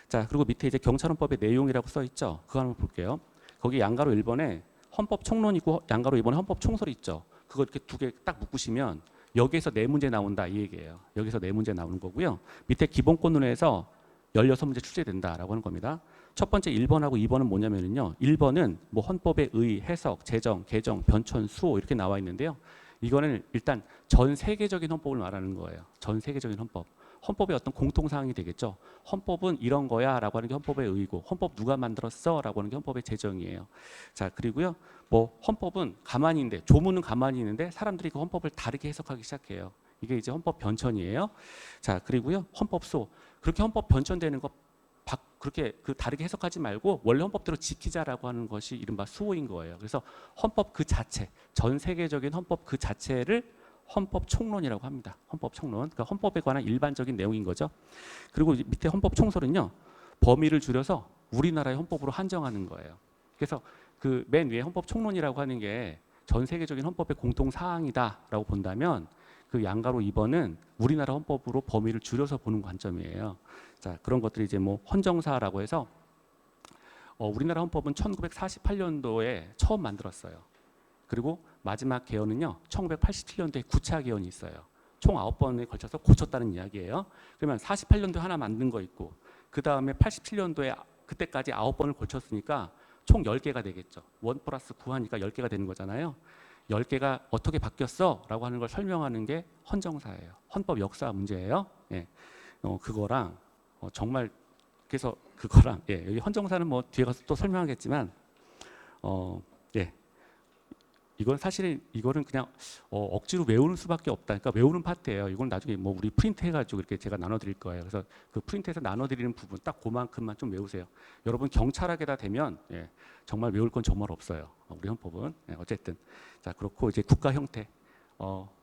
자, 그리고 밑에 이제 경찰헌법의 내용이라고 써 있죠. 그거 한번 볼게요. 거기 양가로 1번에 헌법 총론이고 양가로 2번에 헌법 총설이 있죠. 그거 이렇게 두 개 딱 묶으시면 여기에서 네 문제 나온다 이 얘기예요. 여기서 네 문제 나오는 거고요. 밑에 기본권론에서 16문제 출제된다라고 하는 겁니다. 첫 번째 1번하고 2번은 뭐냐면요. 1번은 뭐 헌법의 의, 해석, 제정, 개정, 변천, 수호 이렇게 나와 있는데요. 이거는 일단 전 세계적인 헌법을 말하는 거예요. 전 세계적인 헌법. 헌법의 어떤 공통사항이 되겠죠. 헌법은 이런 거야 라고 하는 게 헌법의 의의고 헌법 누가 만들었어 라고 하는 게 헌법의 제정이에요. 자, 그리고요. 뭐 헌법은 가만히 있는데 조문은 가만히 있는데 사람들이 그 헌법을 다르게 해석하기 시작해요. 이게 이제 헌법 변천이에요. 자, 그리고요. 헌법소. 그렇게 헌법 변천되는 거 그렇게 다르게 해석하지 말고 원래 헌법대로 지키자라고 하는 것이 이른바 수호인 거예요. 그래서 헌법 그 자체, 전 세계적인 헌법 그 자체를 헌법 총론이라고 합니다. 헌법 총론. 그러니까 헌법에 관한 일반적인 내용인 거죠. 그리고 밑에 헌법 총설은요. 범위를 줄여서 우리나라의 헌법으로 한정하는 거예요. 그래서 그 맨 위에 헌법 총론이라고 하는 게 전 세계적인 헌법의 공통 사항이다라고 본다면 그 양가로 2번은 우리나라 헌법으로 범위를 줄여서 보는 관점이에요. 자, 그런 것들이 이제 뭐 헌정사라고 해서 우리나라 헌법은 1948년도에 처음 만들었어요. 그리고 마지막 개헌은요 1987년도에 9차 개헌이 있어요. 총 9번에 걸쳐서 고쳤다는 이야기예요. 그러면 48년도에 하나 만든 거 있고 그 다음에 87년도에 그때까지 9번을 고쳤으니까 총 10개가 되겠죠. 1 플러스 9 하니까 10개가 되는 거잖아요. 10개가 어떻게 바뀌었어? 라고 하는 걸 설명하는 게 헌정사예요. 헌법 역사 문제예요. 그거랑 정말 그래서 그거랑 여기 헌정사는 뭐 뒤에 가서 또 설명하겠지만 이건 사실 이거는 그냥 억지로 외우는 수밖에 없다. 그러니까 외우는 파트예요. 이건 나중에 뭐 우리 프린트 해가지고 이렇게 제가 나눠드릴 거예요. 그래서 그 프린트해서 나눠드리는 부분 딱 그만큼만 좀 외우세요. 여러분 경찰학에다 되면 정말 외울 건 정말 없어요. 우리 헌법은 어쨌든 자 그렇고 이제 국가 형태.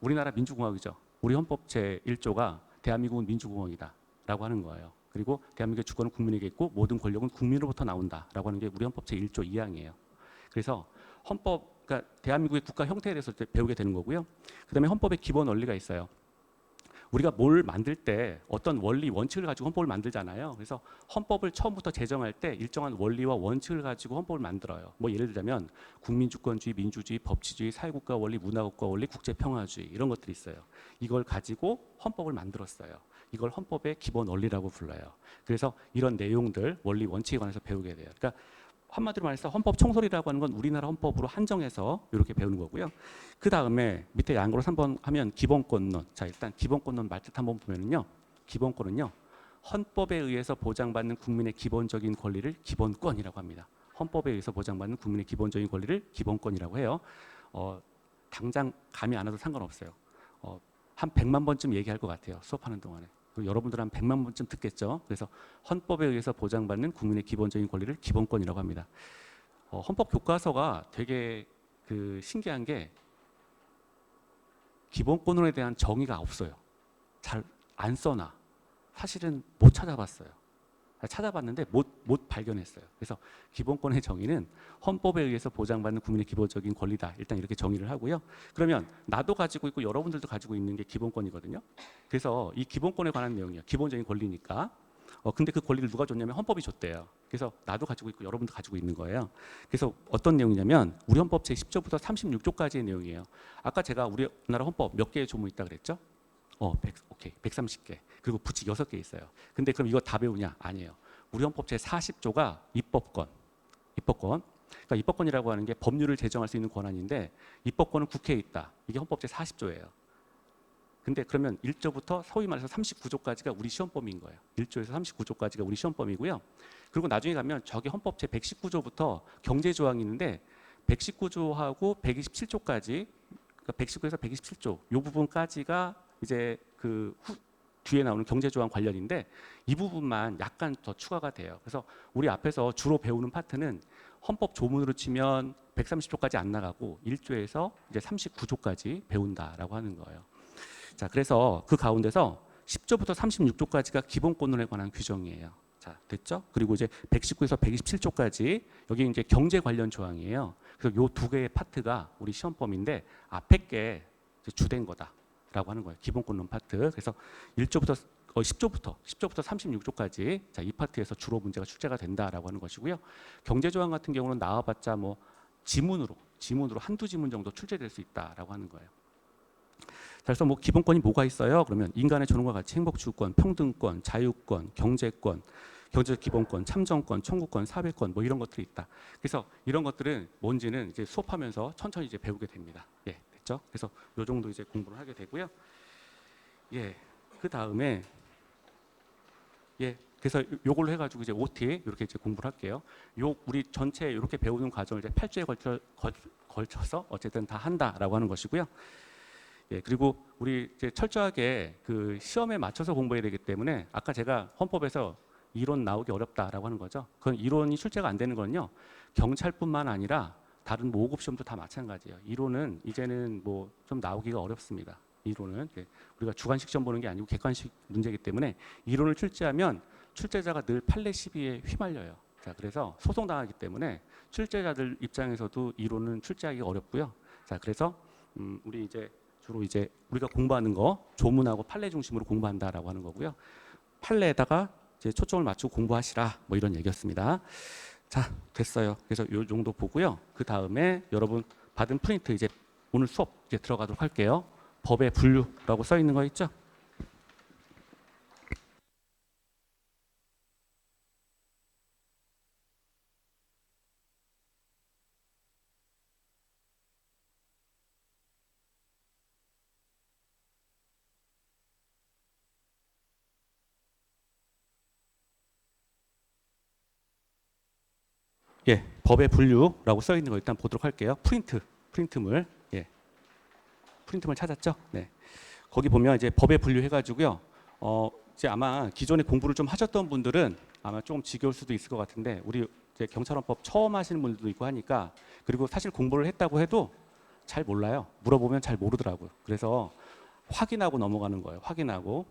우리나라 민주공화국이죠. 우리 헌법 제 1조가 대한민국은 민주공화국이다라고 하는 거예요. 그리고 대한민국의 주권은 국민에게 있고 모든 권력은 국민으로부터 나온다라고 하는 게 우리 헌법 제 1조 2항이에요. 그래서 그러니까 대한민국의 국가 형태에 대해서 배우게 되는 거고요. 그다음에 헌법의 기본 원리가 있어요. 우리가 뭘 만들 때 어떤 원리 원칙을 가지고 헌법을 만들잖아요. 그래서 헌법을 처음부터 제정할 때 일정한 원리와 원칙을 가지고 헌법을 만들어요. 뭐 예를 들자면 국민주권주의, 민주주의, 법치주의, 사회국가 원리, 문화국가 원리, 국제평화주의 이런 것들이 있어요. 이걸 가지고 헌법을 만들었어요. 이걸 헌법의 기본 원리라고 불러요. 그래서 이런 내용들 원리 원칙에 관해서 배우게 돼요. 그러니까 한마디로 말해서 헌법 총설이라고 하는 건 우리나라 헌법으로 한정해서 이렇게 배우는 거고요. 그 다음에 밑에 양으로 3번 하면 기본권론. 자, 일단 기본권론 말뜻 한번 보면은요. 기본권은요. 헌법에 의해서 보장받는 국민의 기본적인 권리를 기본권이라고 합니다. 헌법에 의해서 보장받는 국민의 기본적인 권리를 기본권이라고 해요. 당장 감이 안 와도 상관없어요. 한 100만 번쯤 얘기할 것 같아요. 수업하는 동안에. 여러분들 한 100만 번쯤 듣겠죠. 그래서 헌법에 의해서 보장받는 국민의 기본적인 권리를 기본권이라고 합니다. 헌법 교과서가 되게 신기한 게 기본권론에 대한 정의가 없어요. 잘 안 써놔. 사실은 못 찾아봤어요. 찾아봤는데 못 발견했어요. 그래서 기본권의 정의는 헌법에 의해서 보장받는 국민의 기본적인 권리다. 일단 이렇게 정의를 하고요. 그러면 나도 가지고 있고 여러분들도 가지고 있는 게 기본권이거든요. 그래서 이 기본권에 관한 내용이에요. 기본적인 권리니까. 근데 그 권리를 누가 줬냐면 헌법이 줬대요. 그래서 나도 가지고 있고 여러분도 가지고 있는 거예요. 그래서 어떤 내용이냐면 우리 헌법 제10조부터 36조까지의 내용이에요. 아까 제가 우리나라 헌법 몇 개의 조문 있다 그랬죠? 오케이. 130개. 그리고 부칙 6개 있어요. 근데 그럼 이거 다 배우냐? 아니에요. 우리 헌법 제40조가 입법권. 그러니까 입법권이라고 하는 게 법률을 제정할 수 있는 권한인데 입법권은 국회에 있다. 이게 헌법 제40조예요. 근데 그러면 1조부터 소위 말해서 39조까지가 우리 시험범위인 거예요. 1조에서 39조까지가 우리 시험범위고요. 그리고 나중에 가면 저기 헌법 제119조부터 경제조항이 있는데 119조하고 127조까지 그러니까 119에서 127조 이 부분까지가 이제 뒤에 나오는 경제조항 관련인데 이 부분만 약간 더 추가가 돼요. 그래서 우리 앞에서 주로 배우는 파트는 헌법 조문으로 치면 130조까지 안 나가고 1조에서 이제 39조까지 배운다라고 하는 거예요. 자, 그래서 그 가운데서 10조부터 36조까지가 기본권론에 관한 규정이에요. 자, 됐죠? 그리고 이제 119에서 127조까지 여기 이제 경제 관련 조항이에요. 그래서 요 두 개의 파트가 우리 시험범위인데 앞에 게 주된 거다라고 하는 거예요. 기본권론 파트. 그래서 10조부터 36조까지 자, 이 파트에서 주로 문제가 출제가 된다라고 하는 것이고요. 경제 조항 같은 경우는 나와봤자 뭐 지문으로 한두 지문 정도 출제될 수 있다라고 하는 거예요. 그래서 뭐 기본권이 뭐가 있어요? 그러면 인간의 존엄과 가치, 행복주권, 평등권, 자유권, 경제권, 경제적 기본권, 참정권, 청구권, 사회권 뭐 이런 것들이 있다. 그래서 이런 것들은 뭔지는 이제 수업하면서 천천히 이제 배우게 됩니다. 예, 됐죠? 그래서 요 정도 이제 공부를 하게 되고요. 예, 그 다음에 그래서 요걸로 해가지고 이제 OT 이렇게 이제 공부를 할게요. 우리 전체 이렇게 배우는 과정을 이제 8주에 걸쳐서 어쨌든 다 한다라고 하는 것이고요. 예, 그리고 우리 이제 철저하게 그 시험에 맞춰서 공부해야 되기 때문에 아까 제가 헌법에서 이론 나오기 어렵다라고 하는 거죠. 그건 이론이 출제가 안 되는 건요. 경찰뿐만 아니라 다른 뭐 5급 시험도 다 마찬가지예요. 이론은 이제는 뭐 좀 나오기가 어렵습니다. 이론은 우리가 주관식 시험 보는 게 아니고 객관식 문제이기 때문에 이론을 출제하면 출제자가 늘 판례 시비에 휘말려요. 자, 그래서 소송당하기 때문에 출제자들 입장에서도 이론은 출제하기가 어렵고요. 자, 그래서 우리 이제 주로 이제 우리가 공부하는 거 조문하고 판례 중심으로 공부한다라고 하는 거고요. 판례에다가 이제 초점을 맞추고 공부하시라 뭐 이런 얘기였습니다. 자, 됐어요. 그래서 요 정도 보고요. 그 다음에 여러분 받은 프린트 이제 오늘 수업 이제 들어가도록 할게요. 법의 분류라고 써 있는 거 있죠? 예, 법의 분류라고 써 있는 거 일단 보도록 할게요. 프린트물, 프린트물 찾았죠? 네, 거기 보면 이제 법의 분류 해가지고요. 이제 아마 기존에 공부를 좀 하셨던 분들은 아마 조금 지겨울 수도 있을 것 같은데 우리 이제 경찰헌법 처음 하시는 분들도 있고 하니까 그리고 사실 공부를 했다고 해도 잘 몰라요. 물어보면 잘 모르더라고요. 그래서 확인하고 넘어가는 거예요. 확인하고.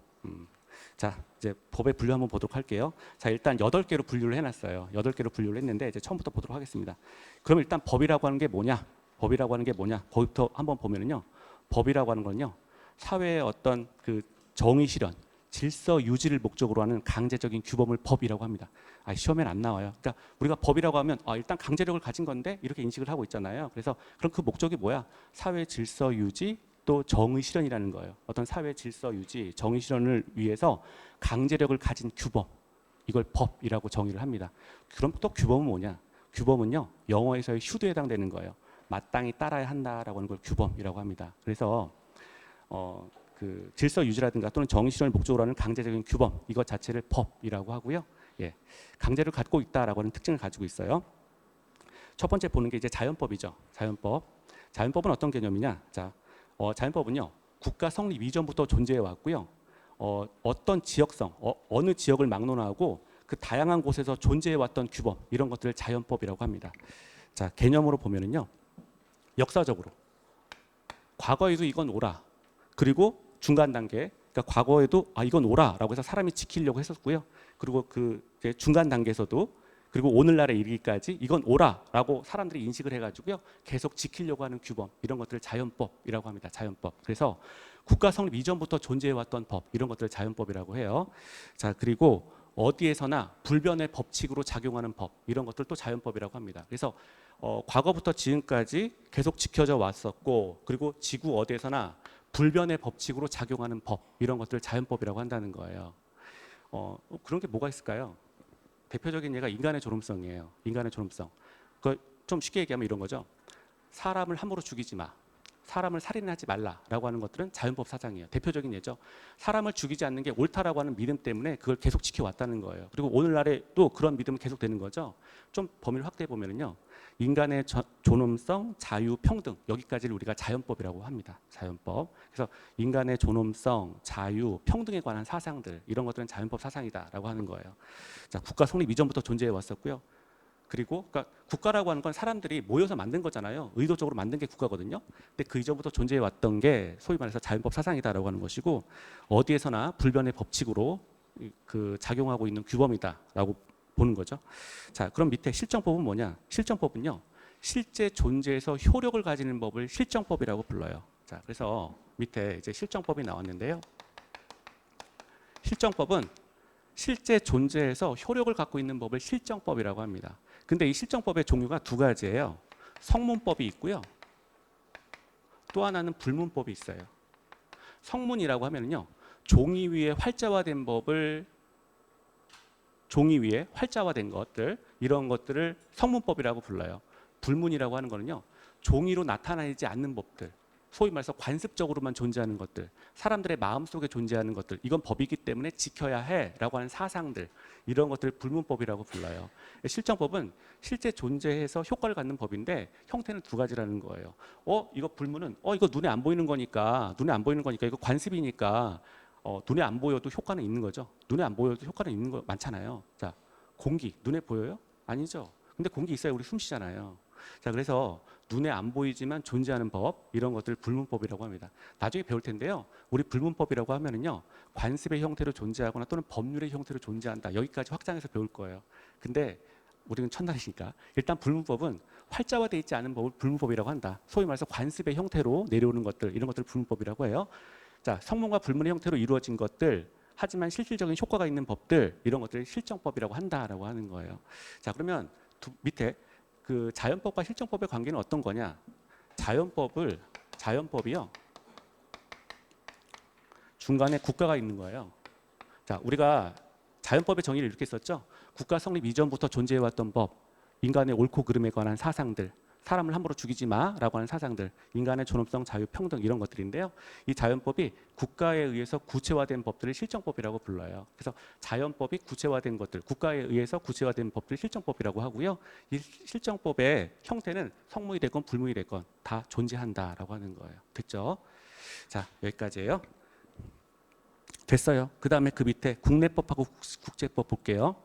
자, 이제 법의 분류 한번 보도록 할게요. 자, 일단 8개로 분류를 해놨어요. 8개로 분류를 했는데 이제 처음부터 보도록 하겠습니다. 그럼 일단 법이라고 하는 게 뭐냐? 법이라고 하는 게 뭐냐? 거기부터 한번 보면은요. 법이라고 하는 건요. 사회의 어떤 그 정의 실현, 질서 유지를 목적으로 하는 강제적인 규범을 법이라고 합니다. 시험엔 안 나와요. 그러니까 우리가 법이라고 하면 일단 강제력을 가진 건데 이렇게 인식을 하고 있잖아요. 그래서 그럼 그 목적이 뭐야? 사회 질서 유지 또 정의 실현이라는 거예요. 어떤 사회 질서 유지, 정의 실현을 위해서 강제력을 가진 규범, 이걸 법이라고 정의를 합니다. 그럼 또 규범은 뭐냐? 규범은요, 영어에서의 should에 해당되는 거예요. 마땅히 따라야 한다라고 하는 걸 규범이라고 합니다. 그래서 그 질서 유지라든가 또는 정의 실현을 목적으로 하는 강제적인 규범, 이것 자체를 법이라고 하고요. 강제를 갖고 있다라고 하는 특징을 가지고 있어요. 첫 번째 보는 게 이제 자연법이죠. 자연법. 자연법은 어떤 개념이냐? 자, 자연법은요, 국가 성립 이전부터 존재해 왔고요. 어떤 지역성, 어느 지역을 막론하고 그 다양한 곳에서 존재해 왔던 규범, 이런 것들을 자연법이라고 합니다. 자, 개념으로 보면은요, 역사적으로 과거에도 이건 옳아. 그리고 중간 단계, 그러니까 과거에도 이건 옳아라고 해서 사람이 지키려고 했었고요. 그리고 그 이제 중간 단계에서도 그리고 오늘날에 이르기까지 이건 옳아라고 사람들이 인식을 해가지고요, 계속 지키려고 하는 규범, 이런 것들을 자연법이라고 합니다. 자연법. 그래서 국가 성립 이전부터 존재해왔던 법, 이런 것들을 자연법이라고 해요. 자, 그리고 어디에서나 불변의 법칙으로 작용하는 법, 이런 것들도 자연법이라고 합니다. 그래서 과거부터 지금까지 계속 지켜져 왔었고, 그리고 지구 어디에서나 불변의 법칙으로 작용하는 법, 이런 것들을 자연법이라고 한다는 거예요. 그런 게 뭐가 있을까요? 대표적인 예가 인간의 존엄성이에요. 인간의 존엄성. 좀 쉽게 얘기하면 이런 거죠. 사람을 함부로 죽이지 마. 사람을 살인하지 말라라고 하는 것들은 자연법 사상이에요. 대표적인 예죠. 사람을 죽이지 않는 게 옳다라고 하는 믿음 때문에 그걸 계속 지켜왔다는 거예요. 그리고 오늘날에 또 그런 믿음은 계속 되는 거죠. 좀 범위를 확대해 보면은요, 인간의 존엄성, 자유, 평등, 여기까지를 우리가 자연법이라고 합니다. 자연법. 그래서 인간의 존엄성, 자유, 평등에 관한 사상들, 이런 것들은 자연법 사상이다라고 하는 거예요. 자, 국가 성립 이전부터 존재해 왔었고요. 그리고 그러니까 국가라고 하는 건 사람들이 모여서 만든 거잖아요. 의도적으로 만든 게 국가거든요. 근데 그 이전부터 존재해 왔던 게 소위 말해서 자연법 사상이다라고 하는 것이고, 어디에서나 불변의 법칙으로 그 작용하고 있는 규범이다라고 보는 거죠. 자, 그럼 밑에 실정법은 뭐냐? 실정법은요, 실제 존재에서 효력을 가지는 법을 실정법이라고 불러요. 자, 그래서 밑에 이제 실정법이 나왔는데요. 실정법은 실제 존재에서 효력을 갖고 있는 법을 실정법이라고 합니다. 근데 이 실정법의 종류가 두 가지예요. 성문법이 있고요. 또 하나는 불문법이 있어요. 성문이라고 하면요, 종이 위에 활자화된 법을, 종이 위에 활자화된 것들, 이런 것들을 성문법이라고 불러요. 불문이라고 하는 거는요, 종이로 나타나지 않는 법들, 소위 말해서 관습적으로만 존재하는 것들, 사람들의 마음속에 존재하는 것들, 이건 법이기 때문에 지켜야 해라고 하는 사상들, 이런 것들을 불문법이라고 불러요. 실정법은 실제 존재해서 효과를 갖는 법인데 형태는 두 가지라는 거예요. 이거 불문은 이거 눈에 안 보이는 거니까, 이거 관습이니까 눈에 안 보여도 효과는 있는 거죠. 눈에 안 보여도 효과는 있는 거 많잖아요. 자, 공기 눈에 보여요? 아니죠. 근데 공기 있어야 우리 숨 쉬잖아요. 자, 그래서 눈에 안 보이지만 존재하는 법, 이런 것들을 불문법이라고 합니다. 나중에 배울 텐데요, 우리 불문법이라고 하면은요, 관습의 형태로 존재하거나 또는 법률의 형태로 존재한다, 여기까지 확장해서 배울 거예요. 근데 우리는 첫날이니까 일단 불문법은 활자화되어 있지 않은 법을 불문법이라고 한다. 소위 말해서 관습의 형태로 내려오는 것들, 이런 것들을 불문법이라고 해요. 자, 성문과 불문의 형태로 이루어진 것들, 하지만 실질적인 효과가 있는 법들, 이런 것들을 실정법이라고 한다라고 하는 거예요. 자, 그러면 밑에 그 자연법과 실정법의 관계는 어떤 거냐? 자연법이요, 중간에 국가가 있는 거예요. 자, 우리가 자연법의 정의를 이렇게 썼죠. 국가 성립 이전부터 존재해왔던 법, 인간의 옳고 그름에 관한 사상들, 사람을 함부로 죽이지 마라고 하는 사상들, 인간의 존엄성, 자유, 평등, 이런 것들인데요. 이 자연법이 국가에 의해서 구체화된 법들을 실정법이라고 불러요. 그래서 자연법이 구체화된 것들, 국가에 의해서 구체화된 법들을 실정법이라고 하고요. 이 실정법의 형태는 성문이 됐건 불문이 됐건 다 존재한다라고 하는 거예요. 됐죠? 자, 여기까지예요. 됐어요. 그 다음에 그 밑에 국내법하고 국제법 볼게요.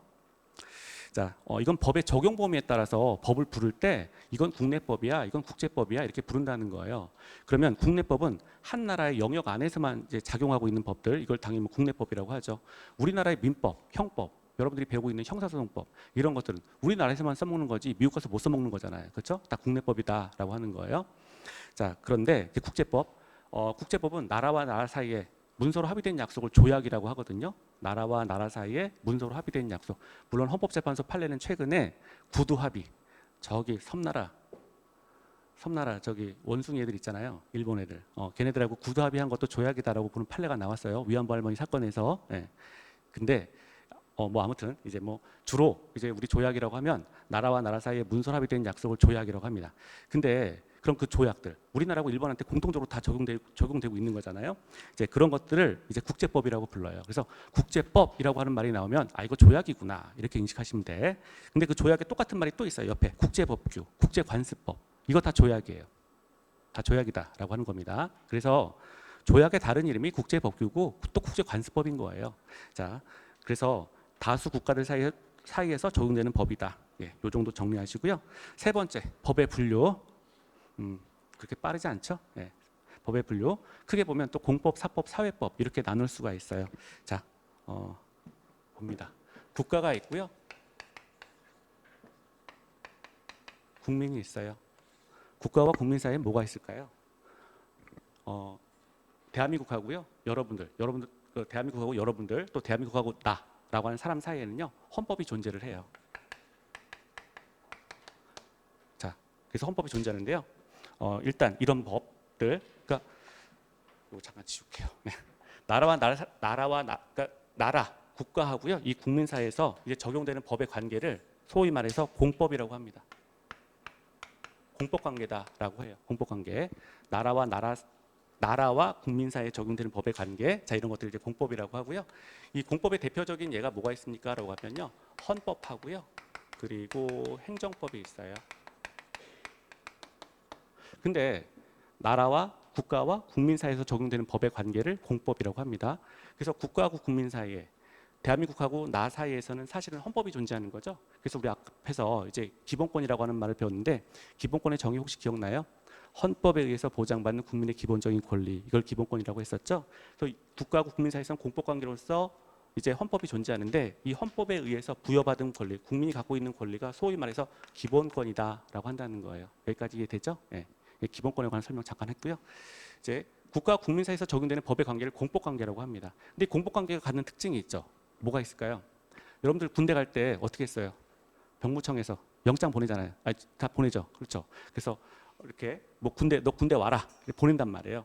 자, 이건 법의 적용 범위에 따라서 법을 부를 때 이건 국내법이야, 이건 국제법이야, 이렇게 부른다는 거예요. 그러면 국내법은 한 나라의 영역 안에서만 이제 작용하고 있는 법들, 이걸 당연히 국내법이라고 하죠. 우리나라의 민법, 형법, 여러분들이 배우고 있는 형사소송법, 이런 것들은 우리나라에서만 써먹는 거지 미국 가서 못 써먹는 거잖아요. 그렇죠? 다 국내법이다라고 하는 거예요. 자, 그런데 국제법, 국제법은 나라와 나라 사이에 문서로 합의된 약속을 조약이라고 하거든요. 나라와 나라 사이에 문서로 합의된 약속. 물론 헌법재판소 판례는 최근에 구두 합의. 저기 섬나라 저기 원숭이 애들 있잖아요. 일본 애들. 걔네들하고 구두 합의한 것도 조약이다라고 보는 판례가 나왔어요. 위안부 할머니 사건에서. 예. 근데 뭐 아무튼 이제 뭐 주로 이제 우리 조약이라고 하면 나라와 나라 사이에 문서 합의된 약속을 조약이라고 합니다. 근데 그럼 그 조약들 우리나라하고 일본한테 공통적으로 다 적용되고 있는 거잖아요. 이제 그런 것들을 이제 국제법이라고 불러요. 그래서 국제법이라고 하는 말이 나오면 아 이거 조약이구나 이렇게 인식하시면 돼. 근데 그 조약에 똑같은 말이 또 있어요. 옆에 국제법규, 국제관습법 이거 다 조약이에요. 다 조약이다라고 하는 겁니다. 그래서 조약의 다른 이름이 국제법규고 또 국제관습법인 거예요. 자, 그래서 다수 국가들 사이에서 적용되는 법이다. 예, 요 정도 정리하시고요. 세 번째, 법의 분류. 그렇게 빠르지 않죠? 예, 법의 분류. 크게 보면 또 공법, 사법, 사회법 이렇게 나눌 수가 있어요. 자, 봅니다. 국가가 있고요. 국민이 있어요. 국가와 국민 사이에 뭐가 있을까요? 대한민국하고요. 여러분들 대한민국하고 여러분들 또 대한민국하고 나라고 하는 사람 사이에는요. 헌법이 존재를 해요. 자, 그래서 헌법이 존재하는데요. 일단 이런 법들, 그러니까 이거 잠깐 지울게요. 네. 그러니까 나라, 국가하고요. 이 국민 사이에서 이제 적용되는 법의 관계를 소위 말해서 공법이라고 합니다. 공법 관계다라고 해요. 공법 관계. 나라와 국민 사이에 적용되는 법의 관계, 자 이런 것들 이제 공법이라고 하고요. 이 공법의 대표적인 예가 뭐가 있습니까?라고 하면요, 헌법하고요, 그리고 행정법이 있어요. 근데 나라와 국가와 국민 사이에서 적용되는 법의 관계를 공법이라고 합니다. 그래서 국가하고 국민 사이에 대한민국하고 나 사이에서는 사실은 헌법이 존재하는 거죠. 그래서 우리 앞에서 이제 기본권이라고 하는 말을 배웠는데 기본권의 정의 혹시 기억나요? 헌법에 의해서 보장받는 국민의 기본적인 권리, 이걸 기본권이라고 했었죠. 그래서 국가하고 국민 사이에서는 공법 관계로서 이제 헌법이 존재하는데 이 헌법에 의해서 부여받은 권리, 국민이 갖고 있는 권리가 소위 말해서 기본권이다라고 한다는 거예요. 여기까지 이해되죠? 네. 기본권에 관한 설명 잠깐 했고요. 이제 국가와 국민 사이에서 적용되는 법의 관계를 공법 관계라고 합니다. 근데 공법 관계가 갖는 특징이 있죠. 뭐가 있을까요? 여러분들 군대 갈 때 어떻게 했어요? 병무청에서 영장 보내잖아요. 다 보내죠. 그렇죠. 그래서 이렇게 뭐 너 군대 와라 이렇게 보낸단 말이에요.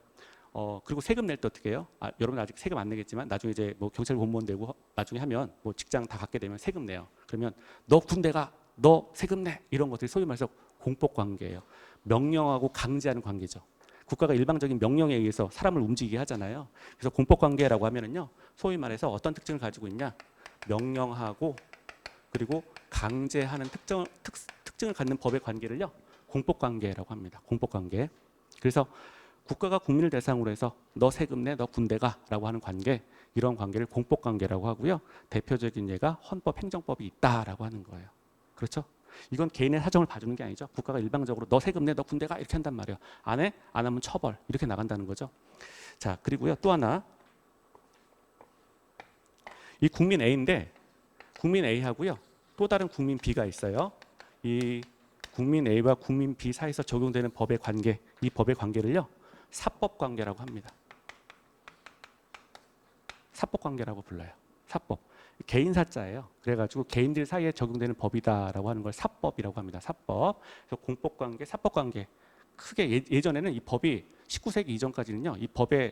그리고 세금 낼 때 어떻게 해요? 여러분 아직 세금 안 내겠지만 나중에 이제 뭐 경찰 공무원 되고 나중에 하면 뭐 직장 다 갖게 되면 세금 내요. 그러면 너 군대 가, 너 세금 내 이런 것들이 소위 말해서 공법 관계예요. 명령하고 강제하는 관계죠. 국가가 일방적인 명령에 의해서 사람을 움직이게 하잖아요. 그래서 공법 관계라고 하면은요, 소위 말해서 어떤 특징을 가지고 있냐? 명령하고 그리고 강제하는 특징을 갖는 법의 관계를요, 공법 관계라고 합니다. 공법 관계. 그래서 국가가 국민을 대상으로 해서 너 세금 내, 너 군대 가라고 하는 관계, 이런 관계를 공법 관계라고 하고요. 대표적인 예가 헌법, 행정법이 있다라고 하는 거예요. 그렇죠? 이건 개인의 사정을 봐주는 게 아니죠. 국가가 일방적으로 너 세금 내, 너 군대 가 이렇게 한단 말이에요. 안 해? 안 하면 처벌 이렇게 나간다는 거죠. 자, 그리고요 또 하나, 이 국민 A인데 국민 A하고요 또 다른 국민 B가 있어요. 이 국민 A와 국민 B 사이에서 적용되는 법의 관계, 이 법의 관계를요 사법 관계라고 합니다. 사법 관계라고 불러요. 사법. 개인 사자예요. 그래가지고 개인들 사이에 적용되는 법이다라고 하는 걸 사법이라고 합니다. 사법. 그래서 공법 관계, 사법 관계. 크게 예전에는 이 법이 19세기 이전까지는요, 이 법의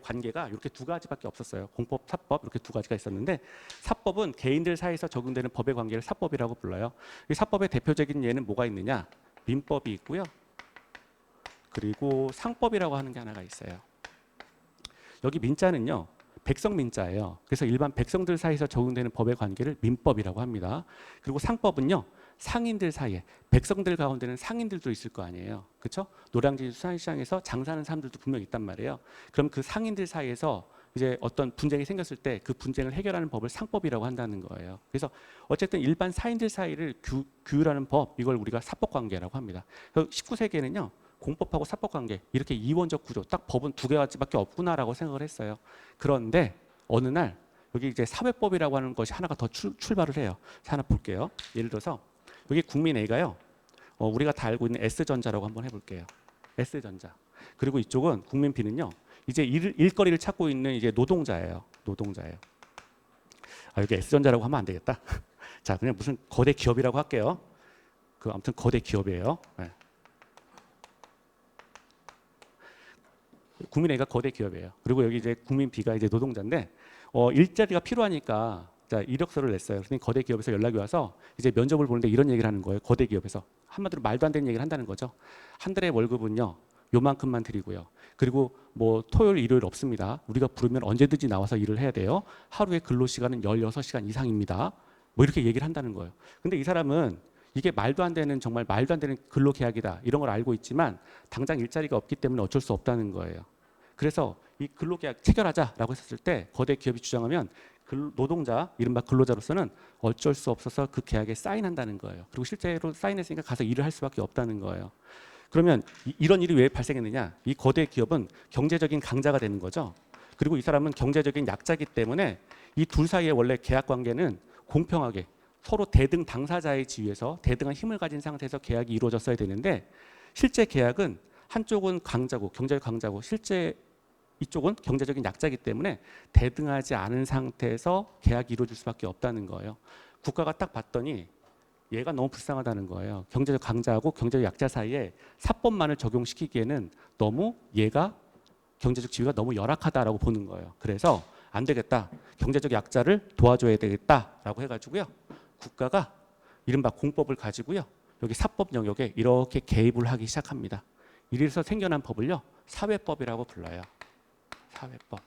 관계가 이렇게 두 가지밖에 없었어요. 공법, 사법 이렇게 두 가지가 있었는데 사법은 개인들 사이에서 적용되는 법의 관계를 사법이라고 불러요. 이 사법의 대표적인 예는 뭐가 있느냐? 민법이 있고요. 그리고 상법이라고 하는 게 하나가 있어요. 여기 민자는요, 백성 민자예요. 그래서 일반 백성들 사이에서 적용되는 법의 관계를 민법이라고 합니다. 그리고 상법은요, 상인들 사이에, 백성들 가운데는 상인들도 있을 거 아니에요. 그렇죠? 노량진 수산시장에서 장사하는 사람들도 분명 있단 말이에요. 그럼 그 상인들 사이에서 이제 어떤 분쟁이 생겼을 때 그 분쟁을 해결하는 법을 상법이라고 한다는 거예요. 그래서 어쨌든 일반 사인들 사이를 규율하는 법, 이걸 우리가 사법관계라고 합니다. 그래서 19세기에는요. 공법하고 사법관계 이렇게 이원적 구조, 딱 법은 두 개가지밖에 없구나라고 생각을 했어요. 그런데 어느 날 여기 이제 사회법이라고 하는 것이 하나가 더 출발을 해요. 하나 볼게요. 예를 들어서 여기 국민 A가요. 우리가 다 알고 있는 S전자라고 한번 해볼게요. S전자. 그리고 이쪽은 국민 B는요. 이제 일거리를 찾고 있는 이제 노동자예요. 노동자예요. 여기 S전자라고 하면 안 되겠다. 자, 그냥 무슨 거대 기업이라고 할게요. 그 아무튼 거대 기업이에요. 네. 국민 A가 거대 기업이에요. 그리고 여기 이제 국민 B가 이제 노동자인데 일자리가 필요하니까 자, 이력서를 냈어요. 그랬더니 거대 기업에서 연락이 와서 이제 면접을 보는데 이런 얘기를 하는 거예요. 거대 기업에서 한마디로 말도 안 되는 얘기를 한다는 거죠. 한 달에 월급은요 요만큼만 드리고요. 그리고 뭐 토요일 일요일 없습니다. 우리가 부르면 언제든지 나와서 일을 해야 돼요. 하루의 근로 시간은 16시간 이상입니다. 뭐 이렇게 얘기를 한다는 거예요. 근데 이 사람은 이게 말도 안 되는 정말 말도 안 되는 근로 계약이다 이런 걸 알고 있지만 당장 일자리가 없기 때문에 어쩔 수 없다는 거예요. 그래서 이 근로 계약 체결하자라고 했을 때 거대 기업이 주장하면 노동자 이른바 근로자로서는 어쩔 수 없어서 그 계약에 사인한다는 거예요. 그리고 실제로 사인했으니까 가서 일을 할 수밖에 없다는 거예요. 그러면 이런 일이 왜 발생했느냐? 이 거대 기업은 경제적인 강자가 되는 거죠. 그리고 이 사람은 경제적인 약자이기 때문에 이 둘 사이의 원래 계약 관계는 공평하게 서로 대등 당사자의 지위에서 대등한 힘을 가진 상태에서 계약이 이루어졌어야 되는데 실제 계약은 한쪽은 강자고 경제적 강자고 실제 이쪽은 경제적인 약자이기 때문에 대등하지 않은 상태에서 계약이 이루어질 수밖에 없다는 거예요. 국가가 딱 봤더니 얘가 너무 불쌍하다는 거예요. 경제적 강자하고 경제적 약자 사이에 사법만을 적용시키기에는 너무 얘가 경제적 지위가 너무 열악하다라고 보는 거예요. 그래서 안 되겠다. 경제적 약자를 도와줘야 되겠다라고 해가지고요. 국가가 이른바 공법을 가지고요. 여기 사법 영역에 이렇게 개입을 하기 시작합니다. 이래서 생겨난 법을요. 사회법이라고 불러요. 사회법.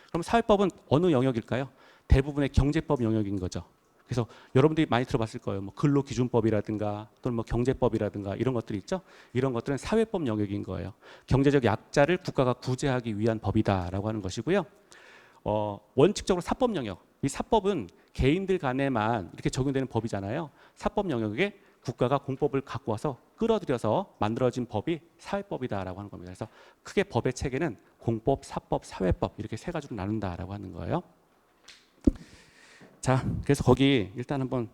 그럼 사회법은 어느 영역일까요? 대부분의 경제법 영역인 거죠. 그래서 여러분들이 많이 들어봤을 거예요. 뭐 근로기준법이라든가 또는 뭐 경제법이라든가 이런 것들이 있죠. 이런 것들은 사회법 영역인 거예요. 경제적 약자를 국가가 구제하기 위한 법이다라고 하는 것이고요. 원칙적으로 사법 영역. 이 사법은 개인들 간에만 이렇게 적용되는 법이잖아요. 사법 영역에 국가가 공법을 갖고 와서 끌어들여서 만들어진 법이 사회법이다라고 하는 겁니다. 그래서 크게 법의 체계는 공법, 사법, 사회법 이렇게 세 가지로 나눈다라고 하는 거예요. 자, 그래서 거기 일단 한번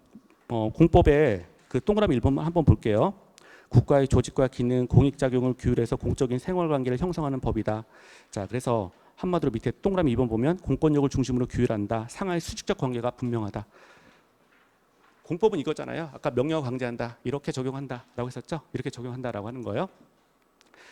공법의 그 동그라미 1번만 한번 볼게요. 국가의 조직과 기능, 공익작용을 규율해서 공적인 생활관계를 형성하는 법이다. 자, 그래서 한마디로 밑에 동그라미 2번 보면 공권력을 중심으로 규율한다. 상하의 수직적 관계가 분명하다. 공법은 이거잖아요. 아까 명령어 강제한다. 이렇게 적용한다라고 했었죠. 이렇게 적용한다라고 하는 거예요.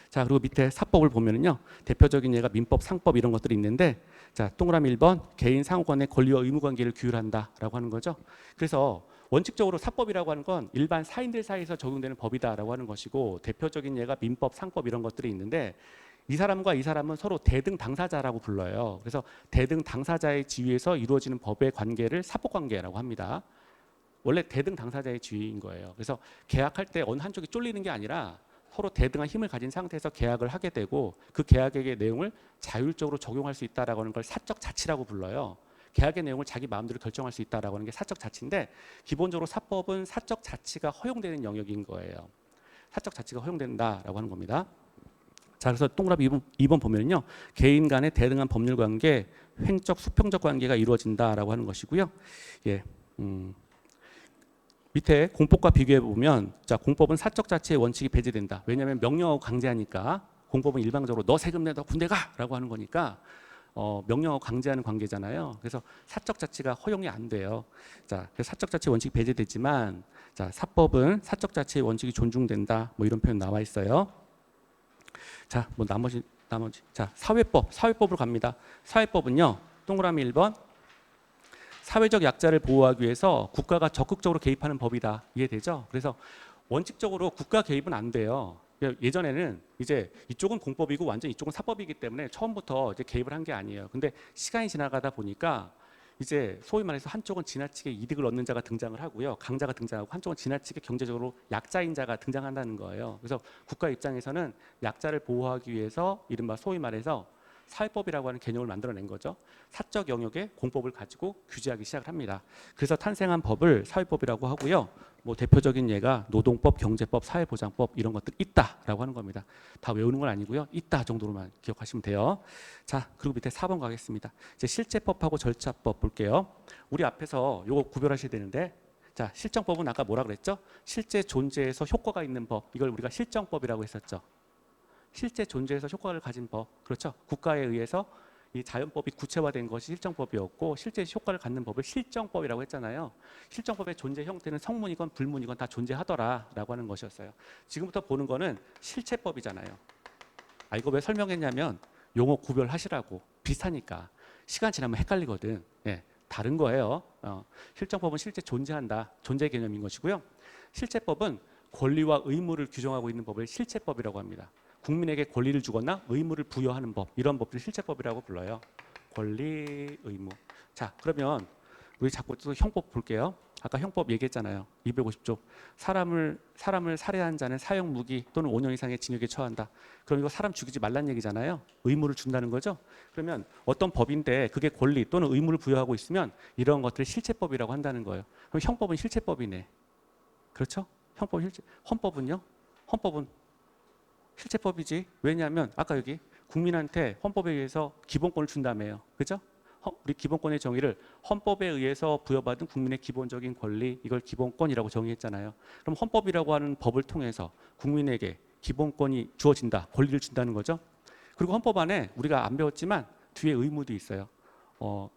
자, 그리고 밑에 사법을 보면은요. 대표적인 예가 민법, 상법 이런 것들이 있는데 자, 동그라미 1번 개인 상호간의 권리와 의무 관계를 규율한다라고 하는 거죠. 그래서 원칙적으로 사법이라고 하는 건 일반 사인들 사이에서 적용되는 법이다라고 하는 것이고 대표적인 예가 민법, 상법 이런 것들이 있는데 이 사람과 이 사람은 서로 대등 당사자라고 불러요. 그래서 대등 당사자의 지위에서 이루어지는 법의 관계를 사법 관계라고 합니다. 원래 대등 당사자의 지위인 거예요. 그래서 계약할 때 어느 한쪽이 쫄리는 게 아니라 서로 대등한 힘을 가진 상태에서 계약을 하게 되고 그 계약의 내용을 자율적으로 적용할 수 있다라고 하는 걸 사적 자치라고 불러요. 계약의 내용을 자기 마음대로 결정할 수 있다라고 하는 게 사적 자치인데 기본적으로 사법은 사적 자치가 허용되는 영역인 거예요. 사적 자치가 허용된다라고 하는 겁니다. 자, 그래서 동그라미 2번 보면요. 개인 간의 대등한 법률 관계, 횡적 수평적 관계가 이루어진다라고 하는 것이고요. 예. 밑에 공법과 비교해 보면 자, 공법은 사적 자치의 원칙이 배제된다. 왜냐하면 명령하고 강제하니까 공법은 일방적으로 너 세금 내, 너 군대 가라고 하는 거니까 명령하고 강제하는 관계잖아요. 그래서 사적 자치가 허용이 안 돼요. 자, 그래서 사적 자치 원칙이 배제되지만 자, 사법은 사적 자치의 원칙이 존중된다. 뭐 이런 표현 나와 있어요. 자, 뭐 나머지 자, 사회법으로 갑니다. 사회법은요. 동그라미 1번 사회적 약자를 보호하기 위해서 국가가 적극적으로 개입하는 법이다. 이해되죠? 그래서 원칙적으로 국가 개입은 안 돼요. 예전에는 이제 이쪽은 공법이고 완전 이쪽은 사법이기 때문에 처음부터 이제 개입을 한 게 아니에요. 근데 시간이 지나가다 보니까 이제 소위 말해서 한쪽은 지나치게 이득을 얻는 자가 등장을 하고요. 강자가 등장하고 한쪽은 지나치게 경제적으로 약자인 자가 등장한다는 거예요. 그래서 국가 입장에서는 약자를 보호하기 위해서 이른바 소위 말해서 사회법이라고 하는 개념을 만들어낸 거죠. 사적 영역의 공법을 가지고 규제하기 시작을 합니다. 그래서 탄생한 법을 사회법이라고 하고요. 뭐 대표적인 예가 노동법, 경제법, 사회보장법 이런 것들 있다라고 하는 겁니다. 다 외우는 건 아니고요. 있다 정도로만 기억하시면 돼요. 자, 그리고 밑에 4번 가겠습니다. 이제 실제법하고 절차법 볼게요. 우리 앞에서 요거 구별하셔야 되는데 자, 실정법은 아까 뭐라 그랬죠? 실제 존재에서 효과가 있는 법. 이걸 우리가 실정법이라고 했었죠. 실제 존재해서 효과를 가진 법. 그렇죠? 국가에 의해서 이 자연법이 구체화된 것이 실정법이었고 실제 효과를 갖는 법을 실정법이라고 했잖아요. 실정법의 존재 형태는 성문이건 불문이건 다 존재하더라라고 하는 것이었어요. 지금부터 보는 거는 실체법이잖아요. 이거 왜 설명했냐면 용어 구별하시라고. 비슷하니까. 시간 지나면 헷갈리거든. 예, 다른 거예요. 실정법은 실제 존재한다. 존재 개념인 것이고요. 실체법은 권리와 의무를 규정하고 있는 법을 실체법이라고 합니다. 국민에게 권리를 주거나 의무를 부여하는 법, 이런 법들을 실체법이라고 불러요. 권리, 의무. 자, 그러면 우리 자꾸 또 형법 볼게요. 아까 형법 얘기했잖아요. 250조. 사람을 살해한 자는 사형 무기 또는 5년 이상의 징역에 처한다. 그럼 이거 사람 죽이지 말란 얘기잖아요. 의무를 준다는 거죠. 그러면 어떤 법인데 그게 권리 또는 의무를 부여하고 있으면 이런 것들을 실체법이라고 한다는 거예요. 그럼 형법은 실체법이네. 그렇죠? 형법 실체. 헌법은요? 헌법은 실체법이지. 왜냐하면 아까 여기 국민한테 헌법에 의해서 기본권을 준다며요. 그죠? 우리 기본권의 정의를 헌법에 의해서 부여받은 국민의 기본적인 권리, 이걸 기본권이라고 정의했잖아요. 그럼 헌법이라고 하는 법을 통해서 국민에게 기본권이 주어진다, 권리를 준다는 거죠. 그리고 헌법 안에 우리가 안 배웠지만 뒤에 의무도 있어요.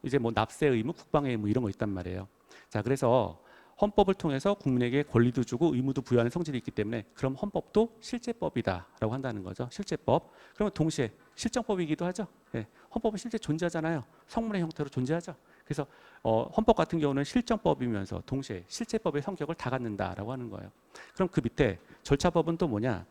이제 뭐 납세 의무, 국방의 의무 이런 거 있단 말이에요. 자, 그래서 헌법을 통해서 국민에게 권리도 주고 의무도 부여하는 성질이 있기 때문에 그럼 헌법도 실제법이다라고 한다는 거죠. 실제법. 그러면 동시에 실정법이기도 하죠. 예, 헌법은 실제 존재하잖아요. 성문의 형태로 존재하죠. 그래서 헌법 같은 경우는 실정법이면서 동시에 실제법의 성격을 다 갖는다라고 하는 거예요. 그럼 그 밑에 절차법은 또 뭐냐?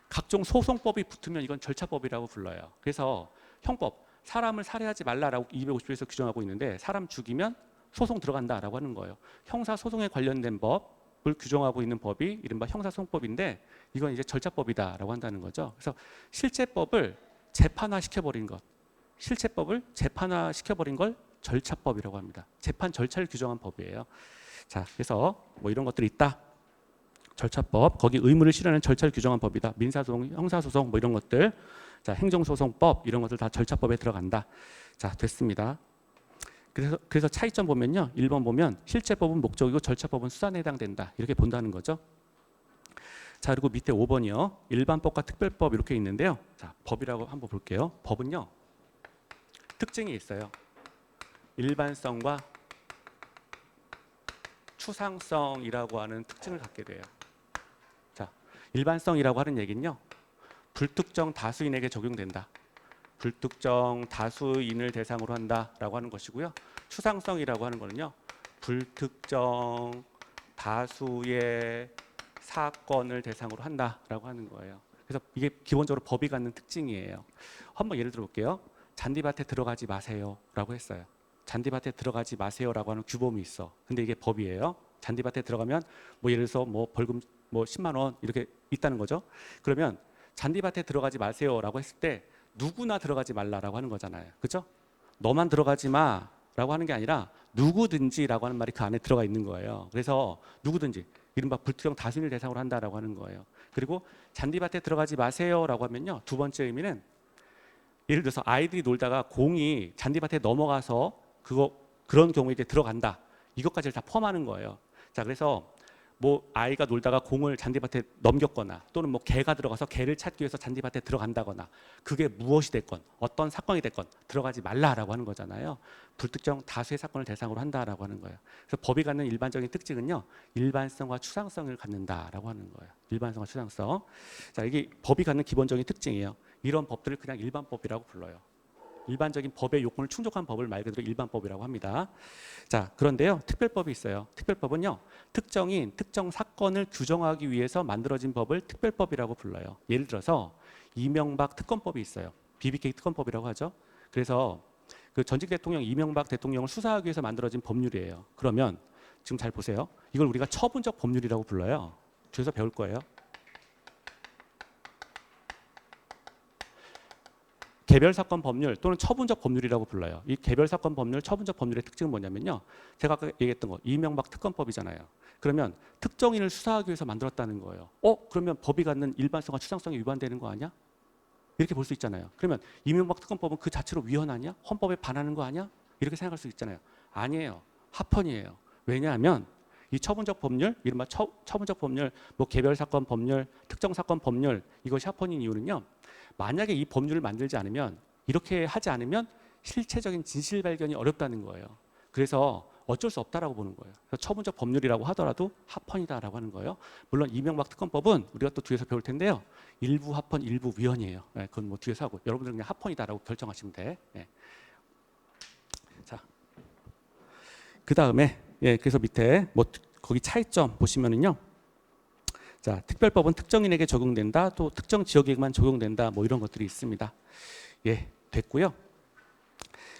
각종 소송법이 붙으면 이건 절차법이라고 불러요. 그래서 형법, 사람을 살해하지 말라라고 250조에서 규정하고 있는데 사람 죽이면 소송 들어간다라고 하는 거예요. 형사소송에 관련된 법을 규정하고 있는 법이 이른바 형사소송법인데 이건 이제 절차법이다라고 한다는 거죠. 그래서 실체법을 재판화시켜버린 것, 실체법을 재판화시켜버린 걸 절차법이라고 합니다. 재판 절차를 규정한 법이에요. 자, 그래서 뭐 이런 것들이 있다. 절차법, 거기 의무를 실현하는 절차를 규정한 법이다. 민사소송, 형사소송 뭐 이런 것들, 자, 행정소송법 이런 것들 다 절차법에 들어간다. 자, 됐습니다. 그래서 차이점 보면요. 1번 보면 실체법은 목적이고 절차법은 수단에 해당된다. 이렇게 본다는 거죠. 자, 그리고 밑에 5번이요. 일반법과 특별법 이렇게 있는데요. 자, 법이라고 한번 볼게요. 법은요. 특징이 있어요. 일반성과 추상성이라고 하는 특징을 갖게 돼요. 자, 일반성이라고 하는 얘기는요. 불특정 다수인에게 적용된다. 불특정 다수인을 대상으로 한다라고 하는 것이고요. 추상성이라고 하는 거는요. 불특정 다수의 사건을 대상으로 한다라고 하는 거예요. 그래서 이게 기본적으로 법이 갖는 특징이에요. 한번 예를 들어 볼게요. 잔디밭에 들어가지 마세요라고 했어요. 잔디밭에 들어가지 마세요라고 하는 규범이 있어. 근데 이게 법이에요. 잔디밭에 들어가면 뭐 예를 들어서 뭐 벌금 뭐 10만 원 이렇게 있다는 거죠. 그러면 잔디밭에 들어가지 마세요라고 했을 때 누구나 들어가지 말라라고 하는 거잖아요. 그렇죠? 너만 들어가지 마라고 하는 게 아니라 누구든지라고 하는 말이 그 안에 들어가 있는 거예요. 그래서 누구든지 이른바 불특정 다수인을 대상으로 한다라고 하는 거예요. 그리고 잔디밭에 들어가지 마세요라고 하면요. 두 번째 의미는 예를 들어서 아이들이 놀다가 공이 잔디밭에 넘어가서 그런 경우에 이제 들어간다. 이것까지를 다 포함하는 거예요. 자, 그래서 뭐 아이가 놀다가 공을 잔디밭에 넘겼거나 또는 뭐 개가 들어가서 개를 찾기 위해서 잔디밭에 들어간다거나 그게 무엇이 됐건 어떤 사건이 됐건 들어가지 말라라고 하는 거잖아요. 불특정 다수의 사건을 대상으로 한다라고 하는 거예요. 그래서 법이 갖는 일반적인 특징은요. 일반성과 추상성을 갖는다라고 하는 거예요. 일반성과 추상성. 자, 이게 법이 갖는 기본적인 특징이에요. 이런 법들을 그냥 일반법이라고 불러요. 일반적인 법의 요건을 충족한 법을 말 그대로 일반법이라고 합니다. 자, 그런데요. 특별법이 있어요. 특별법은요. 특정인, 특정 사건을 규정하기 위해서 만들어진 법을 특별법이라고 불러요. 예를 들어서 이명박 특검법이 있어요. BBK 특검법이라고 하죠. 그래서 그 전직 대통령 이명박 대통령을 수사하기 위해서 만들어진 법률이에요. 그러면 지금 잘 보세요. 이걸 우리가 처분적 법률이라고 불러요. 뒤에서 배울 거예요. 개별사건 법률 또는 처분적 법률이라고 불러요. 이 개별사건 법률, 처분적 법률의 특징은 뭐냐면요. 제가 아까 얘기했던 거 이명박 특검법이잖아요. 그러면 특정인을 수사하기 위해서 만들었다는 거예요. 그러면 법이 갖는 일반성과 추상성이 위반되는 거 아니야? 이렇게 볼 수 있잖아요. 그러면 이명박 특검법은 그 자체로 위헌하냐? 헌법에 반하는 거 아니야? 이렇게 생각할 수 있잖아요. 아니에요. 합헌이에요. 왜냐하면 이 처분적 법률, 이른바 처분적 법률, 뭐 개별 사건 법률, 특정 사건 법률, 이것이 합헌인 이유는요. 만약에 이 법률을 만들지 않으면, 이렇게 하지 않으면 실체적인 진실 발견이 어렵다는 거예요. 그래서 어쩔 수 없다라고 보는 거예요. 그래서 처분적 법률이라고 하더라도 합헌이다라고 하는 거예요. 물론 이명박 특검법은 우리가 또 뒤에서 배울 텐데요. 일부 합헌, 일부 위헌이에요. 네, 그건 뭐 뒤에서 하고 여러분들은 그냥 합헌이다라고 결정하시면 돼. 네. 자, 그 다음에 그래서 밑에 뭐 거기 차이점 보시면은요. 자, 특별법은 특정인에게 적용된다, 또 특정 지역에만 적용된다, 뭐 이런 것들이 있습니다. 됐고요.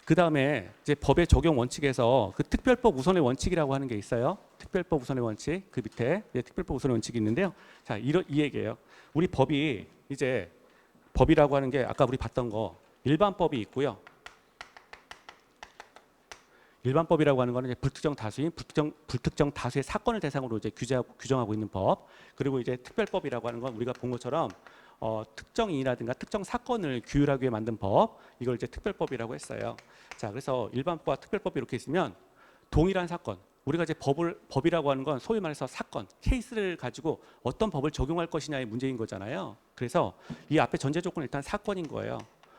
그 다음에 이제 법의 적용 원칙에서 그 특별법 우선의 원칙이라고 하는 게 있어요. 특별법 우선의 원칙, 그 밑에 특별법 우선의 원칙이 있는데요. 자, 이 얘기예요. 우리 법이 이제 법이라고 하는 게 아까 우리 봤던 거 일반법이 있고요. 일반법이라고 하는 거는 이제 불특정 다수인 불특정 다수의 사건을 대상으로 이제 규정하고 있는 법. 그리고 이제 특별법이라고 하는 건 우리가 본 것처럼 특정인이라든가 특정 사건을 규율하기 위해 만든 법, 이걸 이제 특별법이라고 했어요. 자, 그래서 일반법과 특별법이 이렇게 있으면 동일한 사건, 우리가 이제 법이라고 하는 건 소위 말해서 사건, 케이스를 가지고 어떤 법을 적용할 것이냐의 문제인 거잖아요. 그래서 이 앞에 전제 조건은 일단 사건인 거예요.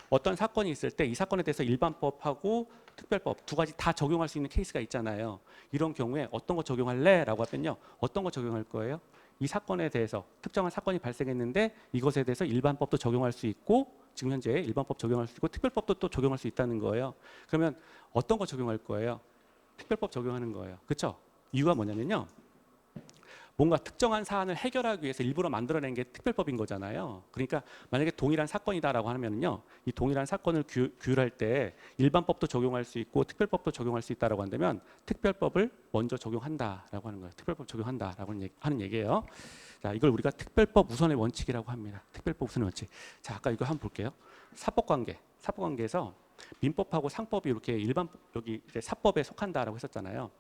어떤 사건이 있을 때 이 사건에 대해서 일반법하고 특별법 두 가지 다 적용할 수 있는 케이스가 있잖아요. 이런 경우에 어떤 거 적용할래? 라고 하면요. 어떤 거 적용할 거예요? 이 사건에 대해서 특정한 사건이 발생했는데 이것에 대해서 일반법도 적용할 수 있고 지금 현재 일반법 적용할 수 있고 특별법도 또 적용할 수 있다는 거예요. 그러면 어떤 거 적용할 거예요? 특별법 적용하는 거예요. 그렇죠? 이유가 뭐냐면요. 뭔가 특정한 사안을 해결하기 위해서 일부러 만들어낸 게 특별법인 거잖아요. 그러니까 만약에 동일한 사건이다라고 하면요, 이 동일한 사건을 규율할 때 일반법도 적용할 수 있고 특별법도 적용할 수 있다라고 한다면 특별법을 먼저 적용한다라고 하는 거예요. 특별법 적용한다라고 하는 얘기예요. 자, 이걸 우리가 특별법 우선의 원칙이라고 합니다. 특별법 우선의 원칙. 자, 아까 이거 한번 볼게요. 사법관계에서 민법하고 상법이 이렇게 여기 이제 사법에 속한다라고 했었잖아요.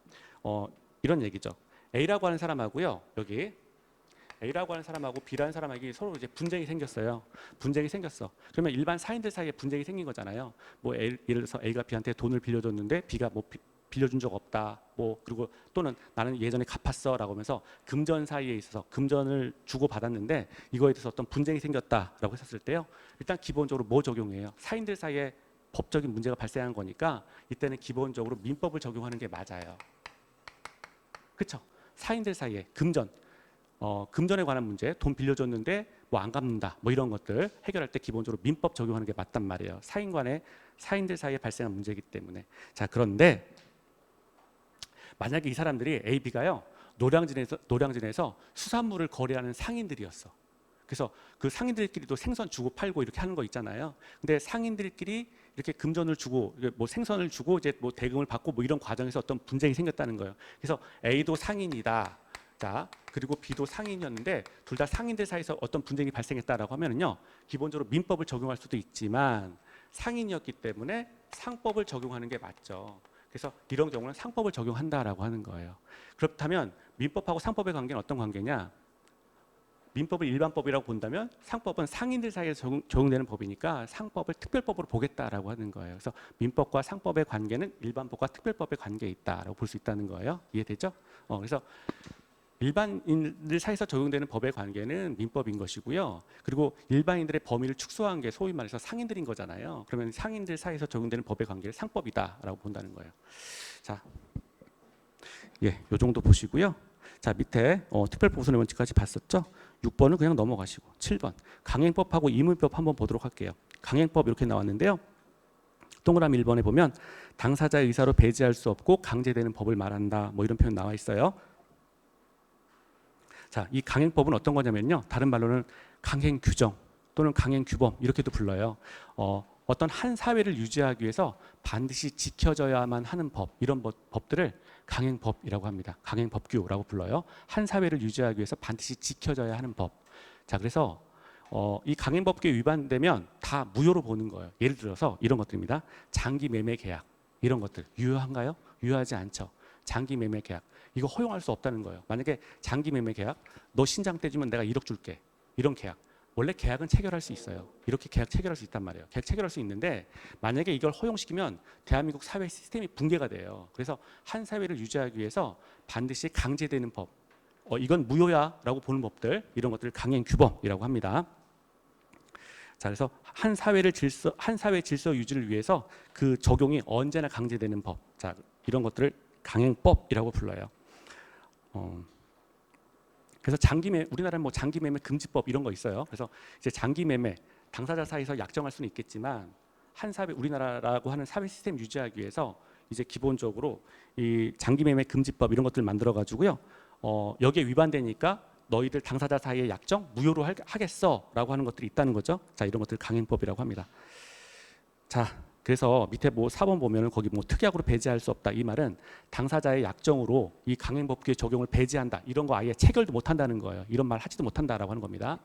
이런 얘기죠. A라고 하는 사람하고요, 여기 A라고 하는 사람하고 B라는 사람에게 서로 이제 분쟁이 생겼어요. 분쟁이 생겼어. 그러면 일반 사인들 사이에 분쟁이 생긴 거잖아요. 뭐 예를 들어서 A가 B한테 돈을 빌려줬는데 B가 뭐 빌려준 적 없다. 뭐 그리고 또는 나는 예전에 갚았어라고 하면서 금전 사이에 있어서 금전을 주고 받았는데 이거에 대해서 어떤 분쟁이 생겼다라고 했었을 때요. 일단 기본적으로 뭐 적용해요? 사인들 사이에 법적인 문제가 발생한 거니까 이때는 기본적으로 민법을 적용하는 게 맞아요. 그렇죠? 사인들 사이에 금전에 관한 문제, 돈 빌려줬는데 뭐 안 갚는다, 뭐 이런 것들 해결할 때 기본적으로 민법 적용하는 게 맞단 말이에요. 사인들 사이에 발생한 문제이기 때문에. 자, 그런데 만약에 이 사람들이 A, B가요 노량진에서 수산물을 거래하는 상인들이었어. 그래서 그 상인들끼리도 생선 주고 팔고 이렇게 하는 거 있잖아요. 근데 상인들끼리 이렇게 금전을 주고 뭐 생선을 주고 이제 뭐 대금을 받고 뭐 이런 과정에서 어떤 분쟁이 생겼다는 거예요. 그래서 A도 상인이다. 자, 그리고 B도 상인이었는데 둘 다 상인들 사이에서 어떤 분쟁이 발생했다라고 하면은요. 기본적으로 민법을 적용할 수도 있지만 상인이었기 때문에 상법을 적용하는 게 맞죠. 그래서 이런 경우는 상법을 적용한다라고 하는 거예요. 그렇다면 민법하고 상법의 관계는 어떤 관계냐? 민법을 일반법이라고 본다면 상법은 상인들 사이에서 적용되는 법이니까 상법을 특별법으로 보겠다라고 하는 거예요. 그래서 민법과 상법의 관계는 일반법과 특별법의 관계에 있다라고 볼 수 있다는 거예요. 이해되죠? 그래서 일반인들 사이에서 적용되는 법의 관계는 민법인 것이고요. 그리고 일반인들의 범위를 축소한 게 소위 말해서 상인들인 거잖아요. 그러면 상인들 사이에서 적용되는 법의 관계를 상법이다라고 본다는 거예요. 자, 요 정도 보시고요. 자, 밑에 특별법 우선의 원칙까지 봤었죠? 6번은 그냥 넘어가시고 7번 강행법하고 이문법 한번 보도록 할게요. 강행법 이렇게 나왔는데요. 동그라미 1번에 보면 당사자의 의사로 배제할 수 없고 강제되는 법을 말한다. 뭐 이런 표현 나와 있어요. 자, 이 강행법은 어떤 거냐면요. 다른 말로는 강행규정 또는 강행규범 이렇게도 불러요. 어떤 한 사회를 유지하기 위해서 반드시 지켜져야만 하는 법, 이런 법들을 강행법이라고 합니다. 강행법규라고 불러요. 한 사회를 유지하기 위해서 반드시 지켜져야 하는 법. 자, 그래서 이 강행법규에 위반되면 다 무효로 보는 거예요. 예를 들어서 이런 것들입니다. 장기 매매 계약 이런 것들 유효한가요? 유효하지 않죠. 장기 매매 계약 이거 허용할 수 없다는 거예요. 만약에 장기 매매 계약 너 신장 떼주면 내가 1억 줄게 이런 계약 원래 계약은 체결할 수 있어요. 이렇게 계약 체결할 수 있단 말이에요. 계약 체결할 수 있는데 만약에 이걸 허용시키면 대한민국 사회 시스템이 붕괴가 돼요. 그래서 한 사회를 유지하기 위해서 반드시 강제되는 법, 이건 무효야라고 보는 법들, 이런 것들을 강행 규범이라고 합니다. 자, 그래서 한 사회 질서 유지를 위해서 그 적용이 언제나 강제되는 법, 자, 이런 것들을 강행법이라고 불러요. 그래서 우리나라는 뭐 장기매매 금지법 이런 거 있어요. 그래서 이제 장기매매 당사자 사이에서 약정할 수는 있겠지만 한 사회, 우리나라라고 하는 사회 시스템 유지하기 위해서 이제 기본적으로 이 장기매매 금지법 이런 것들 만들어 가지고요. 여기에 위반되니까 너희들 당사자 사이의 약정 무효로 하겠어라고 하는 것들이 있다는 거죠. 자, 이런 것들 강행법이라고 합니다. 자, 그래서 밑에 뭐 4번 보면은 거기 뭐 특약으로 배제할 수 없다. 이 말은 당사자의 약정으로 이 강행법규의 적용을 배제한다. 이런 거 아예 체결도 못 한다는 거예요. 이런 말 하지도 못한다라고 하는 겁니다.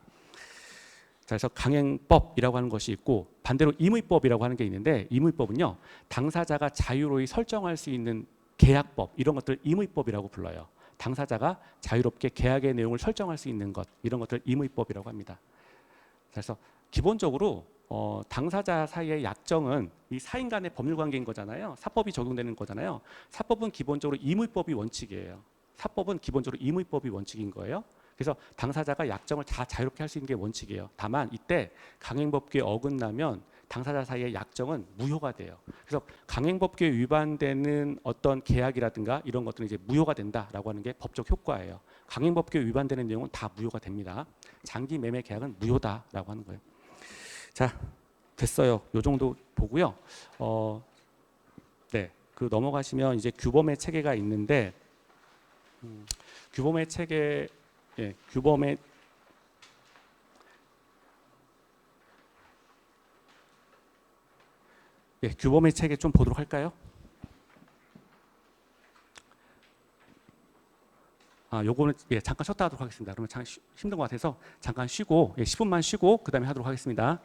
자, 그래서 강행법이라고 하는 것이 있고 반대로 임의법이라고 하는 게 있는데 임의법은요. 당사자가 자유로이 설정할 수 있는 계약법 이런 것들 임의법이라고 불러요. 당사자가 자유롭게 계약의 내용을 설정할 수 있는 것 이런 것들 임의법이라고 합니다. 그래서 기본적으로 당사자 사이의 약정은 이 사인 간의 법률 관계인 거잖아요. 사법이 적용되는 거잖아요. 사법은 기본적으로 임의법이 원칙이에요. 사법은 기본적으로 임의법이 원칙인 거예요. 그래서 당사자가 약정을 다 자유롭게 할 수 있는 게 원칙이에요. 다만 이때 강행법규에 어긋나면 당사자 사이의 약정은 무효가 돼요. 그래서 강행법규에 위반되는 어떤 계약이라든가 이런 것들은 이제 무효가 된다라고 하는 게 법적 효과예요. 강행법규에 위반되는 내용은 다 무효가 됩니다. 장기 매매 계약은 무효다라고 하는 거예요. 자, 됐어요. 요 정도 보고요. 네, 그 넘어가시면 이제 규범의 체계가 있는데 규범의 체계, 예, 규범의 규범의 체계 좀 보도록 할까요? 요거는 잠깐 쉬었다 하도록 하겠습니다. 그러면 힘든 것 같아서 잠깐 쉬고 10분만 쉬고 그 다음에 하도록 하겠습니다.